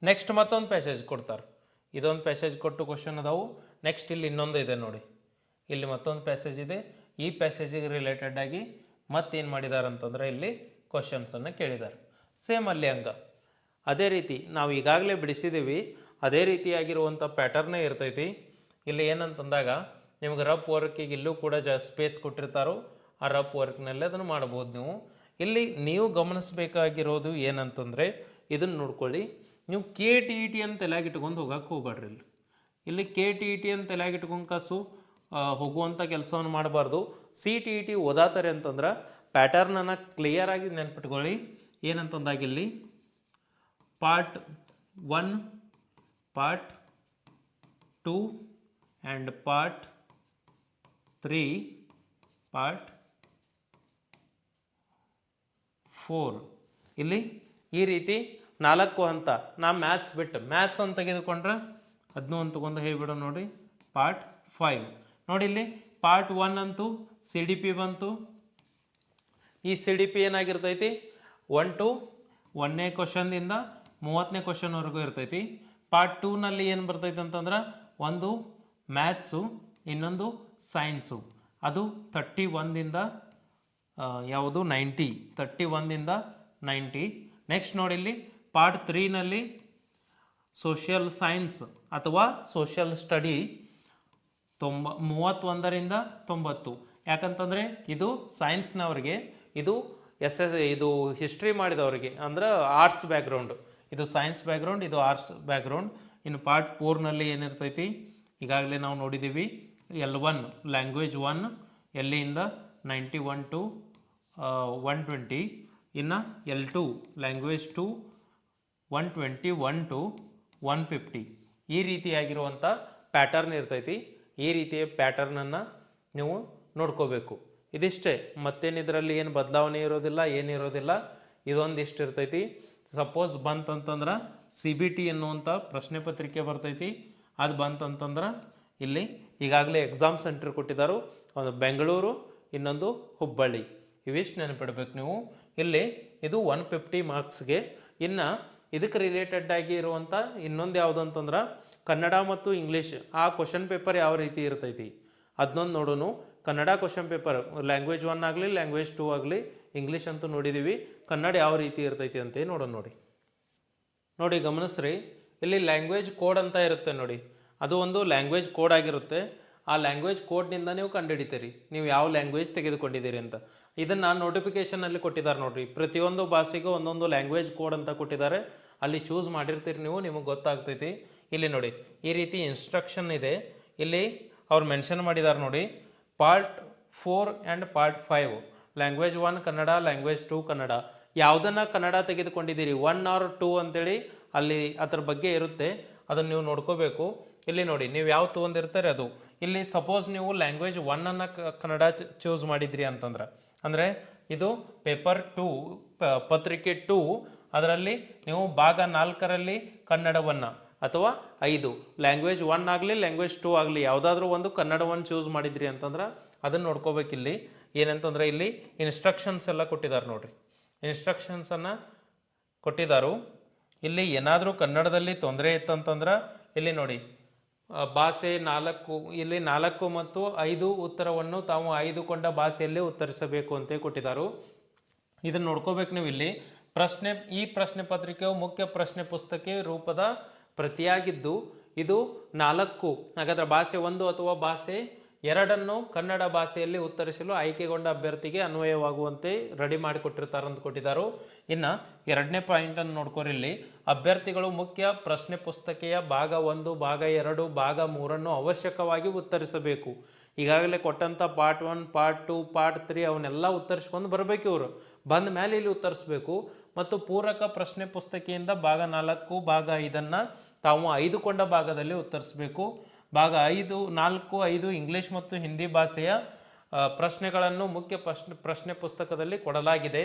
ನೆಕ್ಸ್ಟ್ ಮತ್ತೊಂದು ಪ್ಯಾಸೇಜ್ ಕೊಡ್ತಾರೆ, ಇದೊಂದು ಪ್ಯಾಸೇಜ್ ಕೊಟ್ಟು ಕ್ವಶನ್ ಅದಾವು. ನೆಕ್ಸ್ಟ್ ಇಲ್ಲಿ ಇನ್ನೊಂದು ಇದೆ ನೋಡಿ, ಇಲ್ಲಿ ಮತ್ತೊಂದು ಪ್ಯಾಸೇಜ್ ಇದೆ. ಈ ಪ್ಯಾಸೇಜಿಗೆ ರಿಲೇಟೆಡ್ ಆಗಿ ಮತ್ತೇನು ಮಾಡಿದ್ದಾರೆ ಅಂತಂದರೆ ಇಲ್ಲಿ ಕ್ವಶನ್ಸನ್ನು ಕೇಳಿದ್ದಾರೆ. ಸೇಮ್ ಅಲ್ಲಿ ಹಂಗೆ ಅದೇ ರೀತಿ ನಾವು ಈಗಾಗಲೇ ಬಿಡಿಸಿದ್ದೀವಿ, ಅದೇ ರೀತಿಯಾಗಿರುವಂಥ ಪ್ಯಾಟರ್ನೇ ಇರ್ತೈತಿ. ಇಲ್ಲಿ ಏನಂತಂದಾಗ ನಿಮ್ಗೆ ರಫ್ ವರ್ಕಿಗೆ ಇಲ್ಲೂ ಕೂಡ ಸ್ಪೇಸ್ ಕೊಟ್ಟಿರ್ತಾರೋ, ಆ ರಫ್ ವರ್ಕ್ನಲ್ಲೇ ಅದನ್ನು ಮಾಡ್ಬೋದು ನೀವು. ಇಲ್ಲಿ ನೀವು ಗಮನಿಸಬೇಕಾಗಿರೋದು ಏನಂತಂದರೆ ಇದನ್ನು ನೋಡ್ಕೊಳ್ಳಿ. ನೀವು KTET ಅಂತ ತಲೆಯಾಗಿಟ್ಕೊಂಡು ಹೋಗಕ್ಕೆ ಹೋಗ್ಬೇಡ್ರಿ. ಇಲ್ಲಿ KTET ಅಂತ ತಲೆಯಾಗಿಟ್ಕೊಂಡು ಕಾಸು ಹೋಗುವಂಥ ಕೆಲಸವನ್ನು ಮಾಡಬಾರ್ದು. CTET ಓದಾತಾರೆ ಅಂತಂದ್ರೆ ಪ್ಯಾಟರ್ನನ್ನು ಕ್ಲಿಯರಾಗಿ ನೆನ್ಪಿಟ್ಕೊಳ್ಳಿ. ಏನಂತಂದಾಗ ಇಲ್ಲಿ part 1, part 2 and part 3, part 4 ಇಲ್ಲಿ ಈ ರೀತಿ 4 ಹಂತ. ನಾ ಮ್ಯಾಥ್ಸ್ ಬಿಟ್ಟು ಮ್ಯಾಥ್ಸ್ ಅಂತ ತೆಗೆದುಕೊಂಡ್ರೆ ಅದನ್ನೂ ಒಂದು ತೊಗೊಂಡು ಹೇಳ್ಬಿಡೋ ನೋಡಿ. ಪಾರ್ಟ್ 5 ನೋಡಿ, ಇಲ್ಲಿ ಪಾರ್ಟ್ 1 ಅಂತೂ CDP ಬಂತು. ಈ CDP ಏನಾಗಿರ್ತೈತಿ 1 to 1ನೇ ಕ್ವಶನ್ದಿಂದ 30ನೇ ಕ್ವಶನ್ವರೆಗೂ ಇರ್ತೈತಿ. ಪಾರ್ಟ್ 2ನಲ್ಲಿ ಏನು ಬರ್ತೈತೆ ಅಂತಂದ್ರೆ ಒಂದು ಮ್ಯಾಥ್ಸು, ಇನ್ನೊಂದು ಸೈನ್ಸು. ಅದು 31ದಿಂದ ಯಾವುದು 90 31 90. ನೆಕ್ಸ್ಟ್ ನೋಡಿ ಇಲ್ಲಿ ಪಾರ್ಟ್ 3ನಲ್ಲಿ ಸೋಷಿಯಲ್ ಸೈನ್ಸ್ ಅಥವಾ ಸೋಷಿಯಲ್ ಸ್ಟಡಿ 31 90. ಯಾಕಂತಂದರೆ ಇದು ಸೈನ್ಸ್ನವ್ರಿಗೆ, ಇದು ಇದು ಹಿಸ್ಟ್ರಿ ಮಾಡಿದವರಿಗೆ, ಅಂದ್ರೆ ಆರ್ಟ್ಸ್ ಬ್ಯಾಕ್ಗ್ರೌಂಡ್. ಇದು ಸೈನ್ಸ್ ಬ್ಯಾಕ್ಗ್ರೌಂಡ್, ಇದು ಆರ್ಟ್ಸ್ ಬ್ಯಾಕ್ಗ್ರೌಂಡ್. ಇನ್ನು ಪಾರ್ಟ್ 4ನಲ್ಲಿ ಏನಿರ್ತೈತಿ ಈಗಾಗಲೇ ನಾವು ನೋಡಿದ್ದೀವಿ. L1 ಲ್ಯಾಂಗ್ವೇಜ್ 1 ಎಲ್ಲಿಂದ 91 to 120. ಇನ್ನು L2 ಲ್ಯಾಂಗ್ವೇಜ್ 2 121 to 150. ಈ ರೀತಿಯಾಗಿರುವಂಥ ಪ್ಯಾಟರ್ನ್ ಇರ್ತೈತಿ. ಈ ರೀತಿಯ ಪ್ಯಾಟರ್ನನ್ನು ನೀವು ನೋಡ್ಕೋಬೇಕು. ಇದಿಷ್ಟೇ, ಮತ್ತೇನು ಇದರಲ್ಲಿ ಏನು ಬದಲಾವಣೆ ಇರೋದಿಲ್ಲ, ಏನಿರೋದಿಲ್ಲ. ಇದೊಂದಿಷ್ಟು ಇರ್ತೈತಿ. ಸಪೋಸ್ ಬಂತಂತಂದ್ರೆ CBT ಎನ್ನುವಂಥ ಪ್ರಶ್ನೆ ಪತ್ರಿಕೆ ಬರ್ತೈತಿ. ಅದು ಬಂತಂತಂದ್ರೆ ಇಲ್ಲಿ ಈಗಾಗಲೇ ಎಕ್ಸಾಮ್ ಸೆಂಟರ್ ಕೊಟ್ಟಿದ್ದಾರೆ, ಒಂದು ಬೆಂಗಳೂರು, ಇನ್ನೊಂದು ಹುಬ್ಬಳ್ಳಿ. ಇವಿಷ್ಟು ನೆನಪಿಡ್ಬೇಕು ನೀವು. ಇಲ್ಲಿ ಇದು 150 ಮಾರ್ಕ್ಸ್ಗೆ. ಇನ್ನು ಇದಕ್ಕೆ ರಿಲೇಟೆಡ್ ಆಗಿ ಇರುವಂಥ ಇನ್ನೊಂದು ಯಾವುದು ಅಂತಂದ್ರೆ ಕನ್ನಡ ಮತ್ತು ಇಂಗ್ಲೀಷ್, ಆ ಕ್ವಶನ್ ಪೇಪರ್ ಯಾವ ರೀತಿ ಇರ್ತೈತಿ ಅದನ್ನೊಂದು ನೋಡೋಣ. ಕನ್ನಡ ಕ್ವಶನ್ ಪೇಪರ್ ಲ್ಯಾಂಗ್ವೇಜ್ 1 ಆಗಲಿ, ಲ್ಯಾಂಗ್ವೇಜ್ 2 ಆಗಲಿ, ಇಂಗ್ಲೀಷ್ ಅಂತೂ ನೋಡಿದ್ದೀವಿ. ಕನ್ನಡ ಯಾವ ರೀತಿ ಇರ್ತೈತಿ ಅಂತ ನೋಡೋಣ. ನೋಡಿ ಗಮನಿಸ್ರಿ, ಇಲ್ಲಿ ಲ್ಯಾಂಗ್ವೇಜ್ ಕೋಡ್ ಅಂತ ಇರುತ್ತೆ ನೋಡಿ. ಅದು ಒಂದು ಲ್ಯಾಂಗ್ವೇಜ್ ಕೋಡ್ ಆಗಿರುತ್ತೆ. ಆ ಲ್ಯಾಂಗ್ವೇಜ್ ಕೋಡ್ನಿಂದ ನೀವು ಕಂಡುಹಿಡಿತೀರಿ ನೀವು ಯಾವ ಲ್ಯಾಂಗ್ವೇಜ್ ತೆಗೆದುಕೊಂಡಿದ್ದೀರಿ ಅಂತ. ಇದನ್ನು ನೋಟಿಫಿಕೇಷನಲ್ಲಿ ಕೊಟ್ಟಿದ್ದಾರೆ ನೋಡಿರಿ. ಪ್ರತಿಯೊಂದು ಭಾಷೆಗೂ ಒಂದೊಂದು ಲ್ಯಾಂಗ್ವೇಜ್ ಕೋಡ್ ಅಂತ ಕೊಟ್ಟಿದ್ದಾರೆ. ಅಲ್ಲಿ ಚೂಸ್ ಮಾಡಿರ್ತೀರಿ ನೀವು, ನಿಮಗೆ ಗೊತ್ತಾಗ್ತೈತಿ. ಇಲ್ಲಿ ನೋಡಿ ಈ ರೀತಿ ಇನ್ಸ್ಟ್ರಕ್ಷನ್ ಇದೆ. ಇಲ್ಲಿ ಅವ್ರು ಮೆನ್ಷನ್ ಮಾಡಿದ್ದಾರೆ ನೋಡಿ, part 4 and part 5 language 1 Kannada, language 2 Kannada. ಯಾವುದನ್ನು ಕನ್ನಡ ತೆಗೆದುಕೊಂಡಿದ್ದೀರಿ 1 or 2 ಅಂತೇಳಿ ಅಲ್ಲಿ ಅದ್ರ ಬಗ್ಗೆ ಇರುತ್ತೆ, ಅದನ್ನು ನೀವು ನೋಡ್ಕೋಬೇಕು. ಇಲ್ಲಿ ನೋಡಿ ನೀವು ಯಾವ ತೊಗೊಂಡಿರ್ತಾರೆ ಅದು. ಇಲ್ಲಿ ಸಪೋಸ್ ನೀವು ಲ್ಯಾಂಗ್ವೇಜ್ 1 ಕನ್ನಡ ಚೂಸ್ ಮಾಡಿದ್ರಿ ಅಂತಂದ್ರೆ, ಅಂದರೆ ಇದು ಪೇಪರ್ 2 ಪತ್ರಿಕೆ 2, ಅದರಲ್ಲಿ ನೀವು ಭಾಗ 4ರಲ್ಲಿ ಕನ್ನಡವನ್ನು ಅಥವಾ 5 ಲ್ಯಾಂಗ್ವೇಜ್ 1 ಆಗಲಿ, ಲ್ಯಾಂಗ್ವೇಜ್ 2 ಆಗಲಿ, ಯಾವುದಾದ್ರೂ ಒಂದು ಕನ್ನಡವನ್ನು ಚೂಸ್ ಮಾಡಿದ್ರಿ ಅಂತಂದ್ರೆ ಅದನ್ನು ನೋಡ್ಕೋಬೇಕಿಲ್ಲಿ. ಏನಂತಂದ್ರೆ ಇಲ್ಲಿ ಇನ್ಸ್ಟ್ರಕ್ಷನ್ಸ್ ಎಲ್ಲ ಕೊಟ್ಟಿದ್ದಾರೆ ನೋಡ್ರಿ. ಇನ್ಸ್ಟ್ರಕ್ಷನ್ಸನ್ನು ಕೊಟ್ಟಿದ್ದಾರೆ. ಇಲ್ಲಿ ಏನಾದರೂ ಕನ್ನಡದಲ್ಲಿ ತೊಂದರೆ ಇತ್ತಂತಂದ್ರೆ ಇಲ್ಲಿ ನೋಡಿ ಭಾಷೆ 4, ಇಲ್ಲಿ 4 ಮತ್ತು 5 ಉತ್ತರವನ್ನು ತಾವು ಆಯ್ದುಕೊಂಡ ಭಾಷೆಯಲ್ಲೇ ಉತ್ತರಿಸಬೇಕು ಅಂತ ಕೊಟ್ಟಿದ್ದಾರೆ. ಇದನ್ನು ನೋಡ್ಕೋಬೇಕು ನೀವು. ಇಲ್ಲಿ ಈ ಪ್ರಶ್ನೆ ಪತ್ರಿಕೆಯು ಮುಖ್ಯ ಪ್ರಶ್ನೆ ಪುಸ್ತಕ ರೂಪದ ಪ್ರತಿಯಾಗಿದ್ದು ಇದು 4, ಹಾಗಾದ್ರೆ ಭಾಷೆ 1 ಅಥವಾ ಭಾಷೆ 2 ಕನ್ನಡ ಭಾಷೆಯಲ್ಲಿ ಉತ್ತರಿಸಲು ಆಯ್ಕೆಗೊಂಡ ಅಭ್ಯರ್ಥಿಗೆ ಅನ್ವಯವಾಗುವಂತೆ ರೆಡಿ ಮಾಡಿಕೊಟ್ಟಿರ್ತಾರೆ ಅಂತ ಕೊಟ್ಟಿದ್ದಾರೆ. ಇನ್ನು 2ನೇ ಪಾಯಿಂಟನ್ನು ನೋಡ್ಕೋರಿ. ಇಲ್ಲಿ ಅಭ್ಯರ್ಥಿಗಳು ಮುಖ್ಯ ಪ್ರಶ್ನೆ ಪುಸ್ತಕೆಯ ಭಾಗ 1, ಭಾಗ 2, ಭಾಗ 3 ಅವಶ್ಯಕವಾಗಿ ಉತ್ತರಿಸಬೇಕು. ಈಗಾಗಲೇ ಕೊಟ್ಟಂಥ ಪಾರ್ಟ್ 1, ಪಾರ್ಟ್ 2, ಪಾರ್ಟ್ 3 ಅವನ್ನೆಲ್ಲ ಉತ್ತರಿಸ್ಕೊಂಡು ಬರಬೇಕು. ಇವರು ಬಂದ ಮೇಲೆ ಇಲ್ಲಿ ಉತ್ತರಿಸಬೇಕು. ಮತ್ತು ಪೂರಕ ಪ್ರಶ್ನೆ ಪುಸ್ತಕೆಯಿಂದ ಭಾಗ 4, ಭಾಗ 5 ತಾವು ಆಯ್ದುಕೊಂಡ ಭಾಗದಲ್ಲಿ ಉತ್ತರಿಸಬೇಕು. ಭಾಗ 5, 4, 5 ಇಂಗ್ಲಿಷ್ ಮತ್ತು ಹಿಂದಿ ಭಾಷೆಯ ಪ್ರಶ್ನೆಗಳನ್ನು ಮುಖ್ಯ ಪ್ರಶ್ನೆ ಪುಸ್ತಕದಲ್ಲಿ ಕೊಡಲಾಗಿದೆ.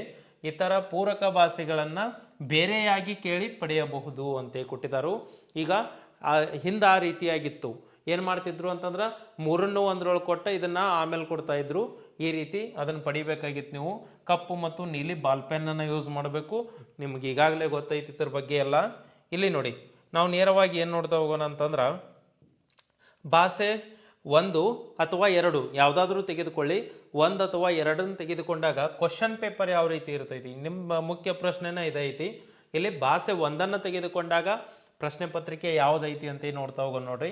ಇತರ ಪೂರಕ ಭಾಷೆಗಳನ್ನು ಬೇರೆಯಾಗಿ ಕೇಳಿ ಪಡೆಯಬಹುದು ಅಂತ ಕೊಟ್ಟಿದ್ದಾರೆ. ಈಗ ಹಿಂದೆ ಆ ರೀತಿಯಾಗಿತ್ತು. ಏನು ಮಾಡ್ತಿದ್ರು ಅಂತಂದ್ರೆ 3 ಒಂದರೊಳಗೆ ಕೊಟ್ಟ ಇದನ್ನು ಆಮೇಲೆ ಕೊಡ್ತಾ ಇದ್ರು. ಈ ರೀತಿ ಅದನ್ನು ಪಡಿಬೇಕಾಗಿತ್ತು. ನೀವು ಕಪ್ಪು ಮತ್ತು ನೀಲಿ ಬಾಲ್ ಪೆನ್ನನ್ನು ಯೂಸ್ ಮಾಡಬೇಕು. ನಿಮ್ಗೆ ಈಗಾಗಲೇ ಗೊತ್ತೈತಿ ಇದ್ರ ಬಗ್ಗೆ ಎಲ್ಲ. ಇಲ್ಲಿ ನೋಡಿ ನಾವು ನೇರವಾಗಿ ಏನು ನೋಡ್ತಾ ಹೋಗೋಣ ಅಂತಂದ್ರೆ ಭಾಷೆ 1 ಅಥವಾ 2 ಯಾವುದಾದ್ರೂ ತೆಗೆದುಕೊಳ್ಳಿ. 1 ಅಥವಾ 2 ತೆಗೆದುಕೊಂಡಾಗ ಕ್ವಶನ್ ಪೇಪರ್ ಯಾವ ರೀತಿ ಇರ್ತೈತಿ, ನಿಮ್ಮ ಮುಖ್ಯ ಪ್ರಶ್ನೆನೇ ಇದೈತಿ. ಇಲ್ಲಿ ಭಾಷೆ 1 ತೆಗೆದುಕೊಂಡಾಗ ಪ್ರಶ್ನೆ ಪತ್ರಿಕೆ ಯಾವುದೈತಿ ಅಂತ ನೋಡ್ತಾ ಹೋಗೋಣ ನೋಡ್ರಿ.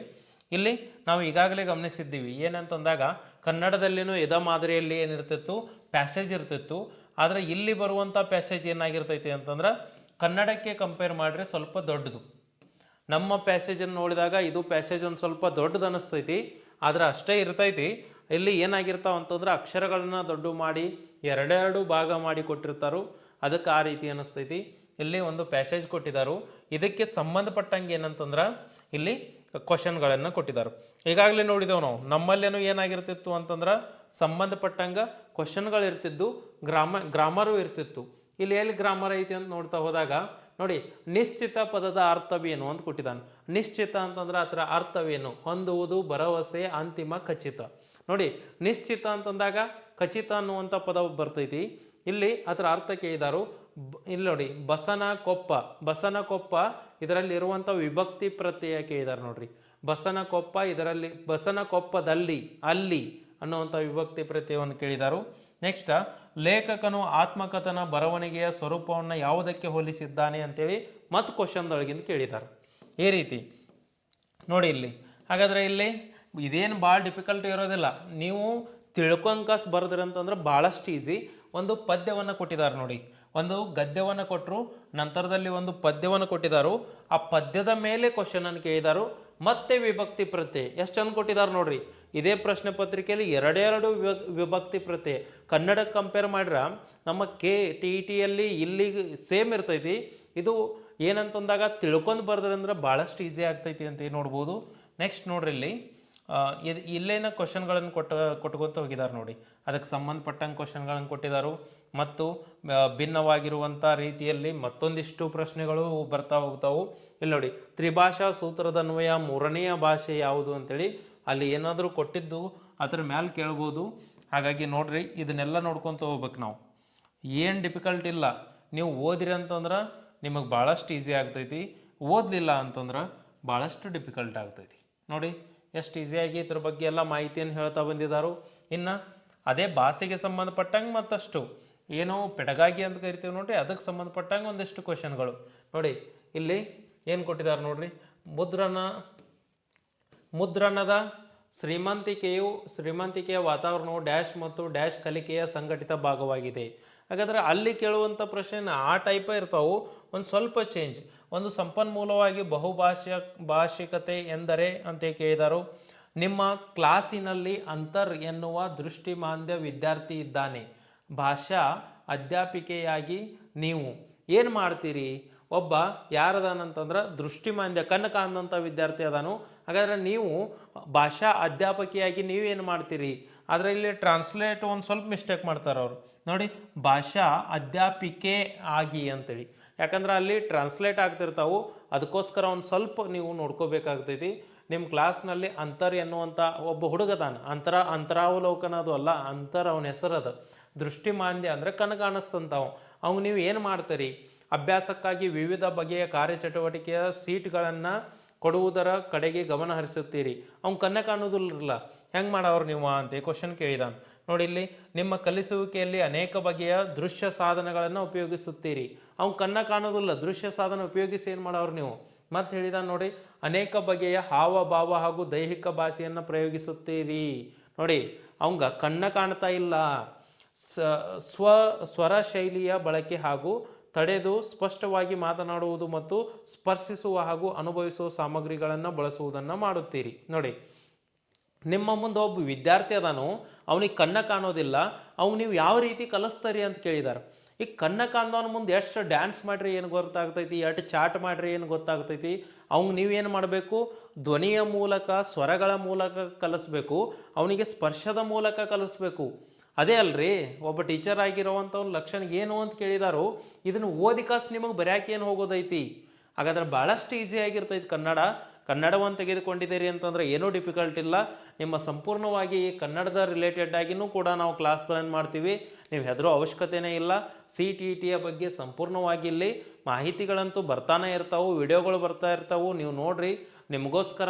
ಇಲ್ಲಿ ನಾವು ಈಗಾಗಲೇ ಗಮನಿಸಿದ್ದೀವಿ ಏನಂತಂದಾಗ ಕನ್ನಡದಲ್ಲಿನೂ ಎದ ಮಾದರಿಯಲ್ಲಿ ಏನಿರ್ತಿತ್ತು, ಪ್ಯಾಸೇಜ್ ಇರ್ತಿತ್ತು. ಆದರೆ ಇಲ್ಲಿ ಬರುವಂಥ ಪ್ಯಾಸೇಜ್ ಏನಾಗಿರ್ತೈತಿ ಅಂತಂದ್ರೆ ಕನ್ನಡಕ್ಕೆ ಕಂಪೇರ್ ಮಾಡಿದ್ರೆ ಸ್ವಲ್ಪ ದೊಡ್ಡದು. ನಮ್ಮ ಪ್ಯಾಸೇಜನ್ನು ನೋಡಿದಾಗ ಇದು ಪ್ಯಾಸೇಜ್ ಒಂದು ಸ್ವಲ್ಪ ದೊಡ್ಡದು ಅನ್ನಿಸ್ತೈತಿ, ಆದರೆ ಅಷ್ಟೇ ಇರ್ತೈತಿ. ಇಲ್ಲಿ ಏನಾಗಿರ್ತಾವ ಅಂತಂದ್ರೆ ಅಕ್ಷರಗಳನ್ನ ದೊಡ್ಡ ಮಾಡಿ 2 ಭಾಗ ಮಾಡಿ ಕೊಟ್ಟಿರ್ತಾರೋ, ಅದಕ್ಕೆ ಆ ರೀತಿ ಅನ್ನಿಸ್ತೈತಿ. ಇಲ್ಲಿ ಒಂದು ಪ್ಯಾಸೇಜ್ ಕೊಟ್ಟಿದ್ದಾರೆ. ಇದಕ್ಕೆ ಸಂಬಂಧಪಟ್ಟಂಗೆ ಏನಂತಂದ್ರೆ ಇಲ್ಲಿ ಕ್ವಶನ್ಗಳನ್ನು ಕೊಟ್ಟಿದ್ದಾರೆ. ಈಗಾಗಲೇ ನೋಡಿದೆವು ನಾವು. ನಮ್ಮಲ್ಲೇನು ಏನಾಗಿರ್ತಿತ್ತು ಅಂತಂದ್ರೆ ಸಂಬಂಧಪಟ್ಟಂಗೆ ಕ್ವಶನ್ಗಳು ಇರ್ತಿದ್ದು, ಗ್ರಾಮರು ಇರ್ತಿತ್ತು. ಇಲ್ಲಿ ಎಲ್ಲಿ ಗ್ರಾಮರ್ ಐತಿ ಅಂತ ನೋಡ್ತಾ ಹೋದಾಗ ನೋಡಿ, ನಿಶ್ಚಿತ ಪದದ ಅರ್ಥವೇನು ಅಂತ ಕೊಟ್ಟಿದ್ದಾನೆ. ನಿಶ್ಚಿತ ಅಂತಂದ್ರೆ ಅದರ ಅರ್ಥವೇನು? ಹೊಂದುವುದು, ಭರವಸೆ, ಅಂತಿಮ, ಖಚಿತ. ನೋಡಿ ನಿಶ್ಚಿತ ಅಂತಂದಾಗ ಖಚಿತ ಅನ್ನುವಂಥ ಪದ ಬರ್ತೈತಿ. ಇಲ್ಲಿ ಅದರ ಅರ್ಥ ಕೇಳಿದಾರು. ಇಲ್ಲಿ ನೋಡಿ ಬಸನಕೊಪ್ಪ. ಬಸನಕೊಪ್ಪ ಇದರಲ್ಲಿ ಇರುವಂಥ ವಿಭಕ್ತಿ ಪ್ರತ್ಯಯ ಕೇಳಿದಾರೆ ನೋಡ್ರಿ. ಬಸನಕೊಪ್ಪ, ಇದರಲ್ಲಿ ಬಸನಕೊಪ್ಪದಲ್ಲಿ, ಅಲ್ಲಿ ಅನ್ನುವಂಥ ವಿಭಕ್ತಿ ಪ್ರತ್ಯಯವನ್ನು ಕೇಳಿದಾರು. ನೆಕ್ಸ್ಟ್ ಲೇಖಕನು ಆತ್ಮಕಥನ ಬರವಣಿಗೆಯ ಸ್ವರೂಪವನ್ನು ಯಾವುದಕ್ಕೆ ಹೋಲಿಸಿದ್ದಾನೆ ಅಂತೇಳಿ ಮತ್ತು ಕ್ವಶನ್ದೊಳಗಿಂದ ಕೇಳಿದ್ದಾರೆ ಈ ರೀತಿ ನೋಡಿ ಇಲ್ಲಿ. ಹಾಗಾದರೆ ಇಲ್ಲಿ ಇದೇನು ಭಾಳ ಡಿಫಿಕಲ್ಟ್ ಇರೋದಿಲ್ಲ, ನೀವು ತಿಳ್ಕೊಂಕಸ್ ಬರೆದ್ರಿ ಅಂತಂದ್ರೆ ಭಾಳಷ್ಟು ಈಸಿ. ಒಂದು ಪದ್ಯವನ್ನು ಕೊಟ್ಟಿದ್ದಾರೆ ನೋಡಿ, ಒಂದು ಗದ್ಯವನ್ನು ಕೊಟ್ಟರು, ನಂತರದಲ್ಲಿ ಒಂದು ಪದ್ಯವನ್ನು ಕೊಟ್ಟಿದ್ದಾರೆ, ಆ ಪದ್ಯದ ಮೇಲೆ ಕ್ವಶನನ್ನು ಕೇಳಿದಾರು, ಮತ್ತೆ ವಿಭಕ್ತಿ ಪ್ರತ್ಯಯ ಎಷ್ಟು ಚಂದ ಕೊಟ್ಟಿದ್ದಾರೆ ನೋಡ್ರಿ. ಇದೇ ಪ್ರಶ್ನೆ ಪತ್ರಿಕೆಯಲ್ಲಿ ಎರಡೆರಡು ವಿಭಕ್ತಿ ಪ್ರತ್ಯಯ ಕನ್ನಡಕ್ಕೆ ಕಂಪೇರ್ ಮಾಡ್ರೆ ನಮ್ಮ KTETಯಲ್ಲಿ ಇಲ್ಲಿ ಸೇಮ್ ಇರ್ತೈತಿ. ಇದು ಏನಂತಂದಾಗ ತಿಳ್ಕೊಂಡು ಬರೆದ್ರೆ ಅಂದ್ರೆ ಭಾಳಷ್ಟು ಈಸಿ ಆಗ್ತೈತಿ ಅಂತ ನೋಡ್ಬೋದು. ನೆಕ್ಸ್ಟ್ ನೋಡ್ರಿ ಇಲ್ಲಿ ಇಲ್ಲೇನ ಕ್ವಶನ್ಗಳನ್ನು ಕೊಟ್ಕೊತ ಹೋಗಿದ್ದಾರೆ ನೋಡಿ, ಅದಕ್ಕೆ ಸಂಬಂಧಪಟ್ಟಂಗೆ ಕ್ವಶನ್ಗಳನ್ನು ಕೊಟ್ಟಿದ್ದಾರೆ ಮತ್ತು ಭಿನ್ನವಾಗಿರುವಂಥ ರೀತಿಯಲ್ಲಿ ಮತ್ತೊಂದಿಷ್ಟು ಪ್ರಶ್ನೆಗಳು ಬರ್ತಾ ಹೋಗ್ತಾವು. ಇಲ್ಲಿ ನೋಡಿ, ತ್ರಿಭಾಷಾ ಸೂತ್ರದನ್ವಯ ಮೂರನೆಯ ಭಾಷೆ ಯಾವುದು ಅಂತೇಳಿ ಅಲ್ಲಿ ಏನಾದರೂ ಕೊಟ್ಟಿದ್ದು ಅದ್ರ ಮ್ಯಾಲೆ ಕೇಳ್ಬೋದು. ಹಾಗಾಗಿ ನೋಡ್ರಿ, ಇದನ್ನೆಲ್ಲ ನೋಡ್ಕೊತ ಹೋಗ್ಬೇಕು ನಾವು. ಏನು ಡಿಫಿಕಲ್ಟ್ ಇಲ್ಲ, ನೀವು ಓದಿರಿ ಅಂತಂದ್ರೆ ನಿಮಗೆ ಭಾಳಷ್ಟು ಈಸಿ ಆಗ್ತೈತಿ, ಓದಲಿಲ್ಲ ಅಂತಂದ್ರೆ ಭಾಳಷ್ಟು ಡಿಫಿಕಲ್ಟ್ ಆಗ್ತೈತಿ. ನೋಡಿ ಎಷ್ಟು ಈಸಿಯಾಗಿ ಇದ್ರ ಬಗ್ಗೆ ಎಲ್ಲ ಮಾಹಿತಿಯನ್ನು ಹೇಳ್ತಾ ಬಂದಿದ್ದಾರು. ಇನ್ನು ಅದೇ ಭಾಷೆಗೆ ಸಂಬಂಧಪಟ್ಟಂಗೆ ಮತ್ತಷ್ಟು ಏನು ಪೆಡಗಾಗಿ ಅಂತ ಕರಿತೀವಿ ನೋಡ್ರಿ, ಅದಕ್ಕೆ ಸಂಬಂಧಪಟ್ಟಂಗೆ ಒಂದಿಷ್ಟು ಕ್ವಶನ್ಗಳು ನೋಡಿ. ಇಲ್ಲಿ ಏನು ಕೊಟ್ಟಿದ್ದಾರೆ ನೋಡ್ರಿ, ಮುದ್ರಣದ ಶ್ರೀಮಂತಿಕೆಯ ವಾತಾವರಣವು ಡ್ಯಾಶ್ ಮತ್ತು ಡ್ಯಾಶ್ ಕಲಿಕೆಯ ಸಂಘಟಿತ ಭಾಗವಾಗಿದೆ. ಹಾಗಾದರೆ ಅಲ್ಲಿ ಕೇಳುವಂಥ ಪ್ರಶ್ನೆ ಆ ಟೈಪೇ ಇರ್ತಾವೆ, ಒಂದು ಸ್ವಲ್ಪ ಚೇಂಜ್. ಒಂದು ಸಂಪನ್ಮೂಲವಾಗಿ ಭಾಷಿಕತೆ ಎಂದರೆ ಅಂತ ಕೇಳಿದರು. ನಿಮ್ಮ ಕ್ಲಾಸಿನಲ್ಲಿ ಅಂತರ್ ಎನ್ನುವ ದೃಷ್ಟಿಮಾಂದ್ಯ ವಿದ್ಯಾರ್ಥಿ ಇದ್ದಾನೆ. ಭಾಷಾ ಅಧ್ಯಾಪಿಕೆಯಾಗಿ ನೀವು ಏನು ಮಾಡ್ತೀರಿ? ಒಬ್ಬ ಯಾರದಾನಂತಂದ್ರೆ ದೃಷ್ಟಿಮಾಂದ್ಯ ಕಣ್ಣು ಕಾಣದಂಥ ವಿದ್ಯಾರ್ಥಿ ಅದಾನು. ಹಾಗಾದರೆ ನೀವು ಭಾಷಾ ಅಧ್ಯಾಪಕಿಯಾಗಿ ನೀವೇನು ಮಾಡ್ತೀರಿ? ಆದರೆ ಇಲ್ಲಿ ಟ್ರಾನ್ಸ್ಲೇಟ್ ಒಂದು ಸ್ವಲ್ಪ ಮಿಸ್ಟೇಕ್ ಮಾಡ್ತಾರೆ ಅವರು ನೋಡಿ, ಭಾಷಾ ಅಧ್ಯಾಪಿಕೆ ಆಗಿ ಅಂತೇಳಿ. ಯಾಕಂದ್ರೆ ಅಲ್ಲಿ ಟ್ರಾನ್ಸ್ಲೇಟ್ ಆಗ್ತಿರ್ತಾವು, ಅದಕ್ಕೋಸ್ಕರ ಒಂದು ಸ್ವಲ್ಪ ನೀವು ನೋಡ್ಕೋಬೇಕಾಗ್ತೈತಿ. ನಿಮ್ಮ ಕ್ಲಾಸ್ನಲ್ಲಿ ಅಂತರ್ ಎನ್ನುವಂಥ ಒಬ್ಬ ಹುಡುಗದಾನ, ಅಂತರಾವಲೋಕನ ಅದು ಅಲ್ಲ, ಅಂತರ್ ಅವನ ಹೆಸರದ. ದೃಷ್ಟಿಮಾಂದ್ಯ ಅಂದರೆ ಕಣ್ಣು ಕಾಣಿಸ್ತಂತಾವು. ಅವ್ನು ನೀವು ಏನು ಮಾಡ್ತೀರಿ? ಅಭ್ಯಾಸಕ್ಕಾಗಿ ವಿವಿಧ ಬಗೆಯ ಕಾರ್ಯಚಟುವಟಿಕೆಯ ಸೀಟ್ಗಳನ್ನು ಕೊಡುವುದರ ಕಡೆಗೆ ಗಮನ ಹರಿಸುತ್ತೀರಿ. ಅವ್ನು ಕಣ್ಣೆ ಕಾಣೋದಿಲ್ಲ, ಹೆಂಗೆ ಮಾಡವ್ರು ನೀವು ಅಂತ ಕ್ವಶನ್ ಕೇಳಿದಾನ ನೋಡಿ. ಇಲ್ಲಿ ನಿಮ್ಮ ಕಲಿಸುವಿಕೆಯಲ್ಲಿ ಅನೇಕ ಬಗೆಯ ದೃಶ್ಯ ಸಾಧನಗಳನ್ನು ಉಪಯೋಗಿಸುತ್ತೀರಿ. ಅವ್ನು ಕಣ್ಣ ಕಾಣೋದಿಲ್ಲ, ದೃಶ್ಯ ಸಾಧನ ಉಪಯೋಗಿಸಿ ಏನು ಮಾಡವ್ರು ನೀವು? ಮತ್ತೆ ಹೇಳಿದ ನೋಡಿ, ಅನೇಕ ಬಗೆಯ ಹಾವಭಾವ ಹಾಗೂ ದೈಹಿಕ ಭಾಷೆಯನ್ನು ಪ್ರಯೋಗಿಸುತ್ತೀರಿ ನೋಡಿ. ಅವಂಗ ಕಣ್ಣ ಕಾಣ್ತಾ ಇಲ್ಲ, ಸ್ವರ ಶೈಲಿಯ ಬಳಕೆ ಹಾಗೂ ತಡೆದು ಸ್ಪಷ್ಟವಾಗಿ ಮಾತನಾಡುವುದು ಮತ್ತು ಸ್ಪರ್ಶಿಸುವ ಹಾಗೂ ಅನುಭವಿಸುವ ಸಾಮಗ್ರಿಗಳನ್ನು ಬಳಸುವುದನ್ನು ಮಾಡುತ್ತೀರಿ ನೋಡಿ. ನಿಮ್ಮ ಮುಂದೆ ಒಬ್ಬ ವಿದ್ಯಾರ್ಥಿ ಅದಾನು, ಅವನಿಗೆ ಕಣ್ಣ ಕಾಣೋದಿಲ್ಲ, ಅವ್ನು ನೀವು ಯಾವ ರೀತಿ ಕಲಿಸ್ತಾರಿ ಅಂತ ಕೇಳಿದಾರೆ. ಈ ಕಣ್ಣ ಕಾಣ್ದವನ ಮುಂದೆ ಎಷ್ಟು ಡ್ಯಾನ್ಸ್ ಮಾಡ್ರಿ ಏನು ಗೊತ್ತಾಗ್ತೈತಿ, ಎಷ್ಟು ಚಾಟ್ ಮಾಡ್ರಿ ಏನು ಗೊತ್ತಾಗ್ತೈತಿ. ಅವ್ನು ನೀವೇನು ಮಾಡಬೇಕು? ಧ್ವನಿಯ ಮೂಲಕ, ಸ್ವರಗಳ ಮೂಲಕ ಕಲಿಸ್ಬೇಕು, ಅವನಿಗೆ ಸ್ಪರ್ಶದ ಮೂಲಕ ಕಲಿಸ್ಬೇಕು. ಅದೇ ಅಲ್ರಿ ಒಬ್ಬ ಟೀಚರ್ ಆಗಿರೋವಂಥವ್ನ ಲಕ್ಷಣ ಏನು ಅಂತ ಕೇಳಿದಾರು. ಇದನ್ನು ಓದಿಕಾಸ್ ನಿಮಗೆ ಬರ್ಯಾಕೆ ಏನು ಹೋಗೋದೈತಿ? ಹಾಗಾದ್ರೆ ಭಾಳಷ್ಟು ಈಸಿ ಆಗಿರ್ತೈತಿ ಕನ್ನಡವನ್ನು ತೆಗೆದುಕೊಂಡಿದ್ದೀರಿ ಅಂತಂದ್ರೆ ಏನೂ ಡಿಫಿಕಲ್ಟ್ ಇಲ್ಲ. ನಿಮ್ಮ ಸಂಪೂರ್ಣವಾಗಿ ಕನ್ನಡದ ರಿಲೇಟೆಡ್ ಆಗಿನೂ ಕೂಡ ನಾವು ಕ್ಲಾಸ್ಗಳನ್ನು ಮಾಡ್ತೀವಿ, ನೀವು ಹೆದರೋ ಅವಶ್ಯಕತೆಯೇ ಇಲ್ಲ. CTETಯ ಬಗ್ಗೆ ಸಂಪೂರ್ಣವಾಗಿ ಇಲ್ಲಿ ಮಾಹಿತಿಗಳಂತೂ ಬರ್ತಾನೆ ಇರ್ತಾವೆ, ವಿಡಿಯೋಗಳು ಬರ್ತಾ ಇರ್ತಾವೆ, ನೀವು ನೋಡ್ರಿ. ನಿಮಗೋಸ್ಕರ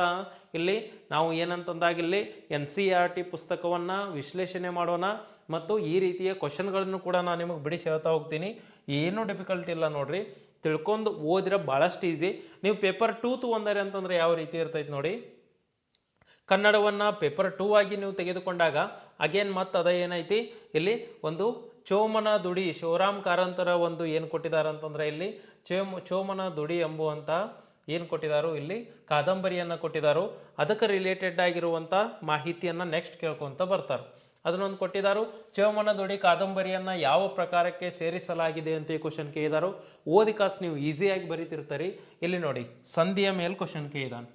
ಇಲ್ಲಿ ನಾವು ಏನಂತಂದಾಗಿಲ್ಲಿ NCERT ಪುಸ್ತಕವನ್ನು ವಿಶ್ಲೇಷಣೆ ಮಾಡೋಣ ಮತ್ತು ಈ ರೀತಿಯ ಕ್ವಶನ್ಗಳನ್ನು ಕೂಡ ನಾನು ನಿಮಗೆ ಬಿಡಿಸಿ ಹೇಳ್ತಾ ಹೋಗ್ತೀನಿ. ಏನೂ ಡಿಫಿಕಲ್ಟ್ ಇಲ್ಲ ನೋಡ್ರಿ, ತಿಳ್ಕೊಂಡು ಓದಿರೋ ಭಾಳಷ್ಟು ಈಸಿ. ನೀವು ಪೇಪರ್ 2 ತೊಗೊಂಡಾರೆ ಅಂತಂದ್ರೆ ಯಾವ ರೀತಿ ಇರ್ತೈತೆ ನೋಡಿ. ಕನ್ನಡವನ್ನು ಪೇಪರ್ 2 ಆಗಿ ನೀವು ತೆಗೆದುಕೊಂಡಾಗ ಅಗೇನ್ ಮತ್ತೆ ಅದ ಏನೈತಿ, ಇಲ್ಲಿ ಒಂದು ಚೋಮನ ದುಡಿ, ಶಿವರಾಮ್ ಕಾರಂತರ ಒಂದು ಏನು ಕೊಟ್ಟಿದ್ದಾರೆ ಅಂತಂದ್ರೆ ಇಲ್ಲಿ ಚೋಮನ ದುಡಿ ಎಂಬುವಂಥ ಏನು ಕೊಟ್ಟಿದ್ದಾರೋ ಇಲ್ಲಿ ಕಾದಂಬರಿಯನ್ನು ಕೊಟ್ಟಿದ್ದಾರೋ ಅದಕ್ಕೆ ರಿಲೇಟೆಡ್ ಆಗಿರುವಂಥ ಮಾಹಿತಿಯನ್ನು ನೆಕ್ಸ್ಟ್ ಕೇಳ್ಕೊತ ಬರ್ತಾರೆ. ಅದನ್ನೊಂದು ಕೊಟ್ಟಿದ್ದಾರೋ. ಚೋಮನ ದುಡಿ ಕಾದಂಬರಿಯನ್ನು ಯಾವ ಪ್ರಕಾರಕ್ಕೆ ಸೇರಿಸಲಾಗಿದೆ ಅಂತ ಈ ಕ್ವಶನ್ ಕೇಳಿದಾರೋ. ಓದಿಕಾಸ್ ನೀವು ಈಸಿಯಾಗಿ ಬರೀತಿರ್ತಾರೆ. ಇಲ್ಲಿ ನೋಡಿ, ಸಂಧಿಯ ಮೇಲೆ ಕ್ವಶನ್ ಕೇಳಿದಾನೆ.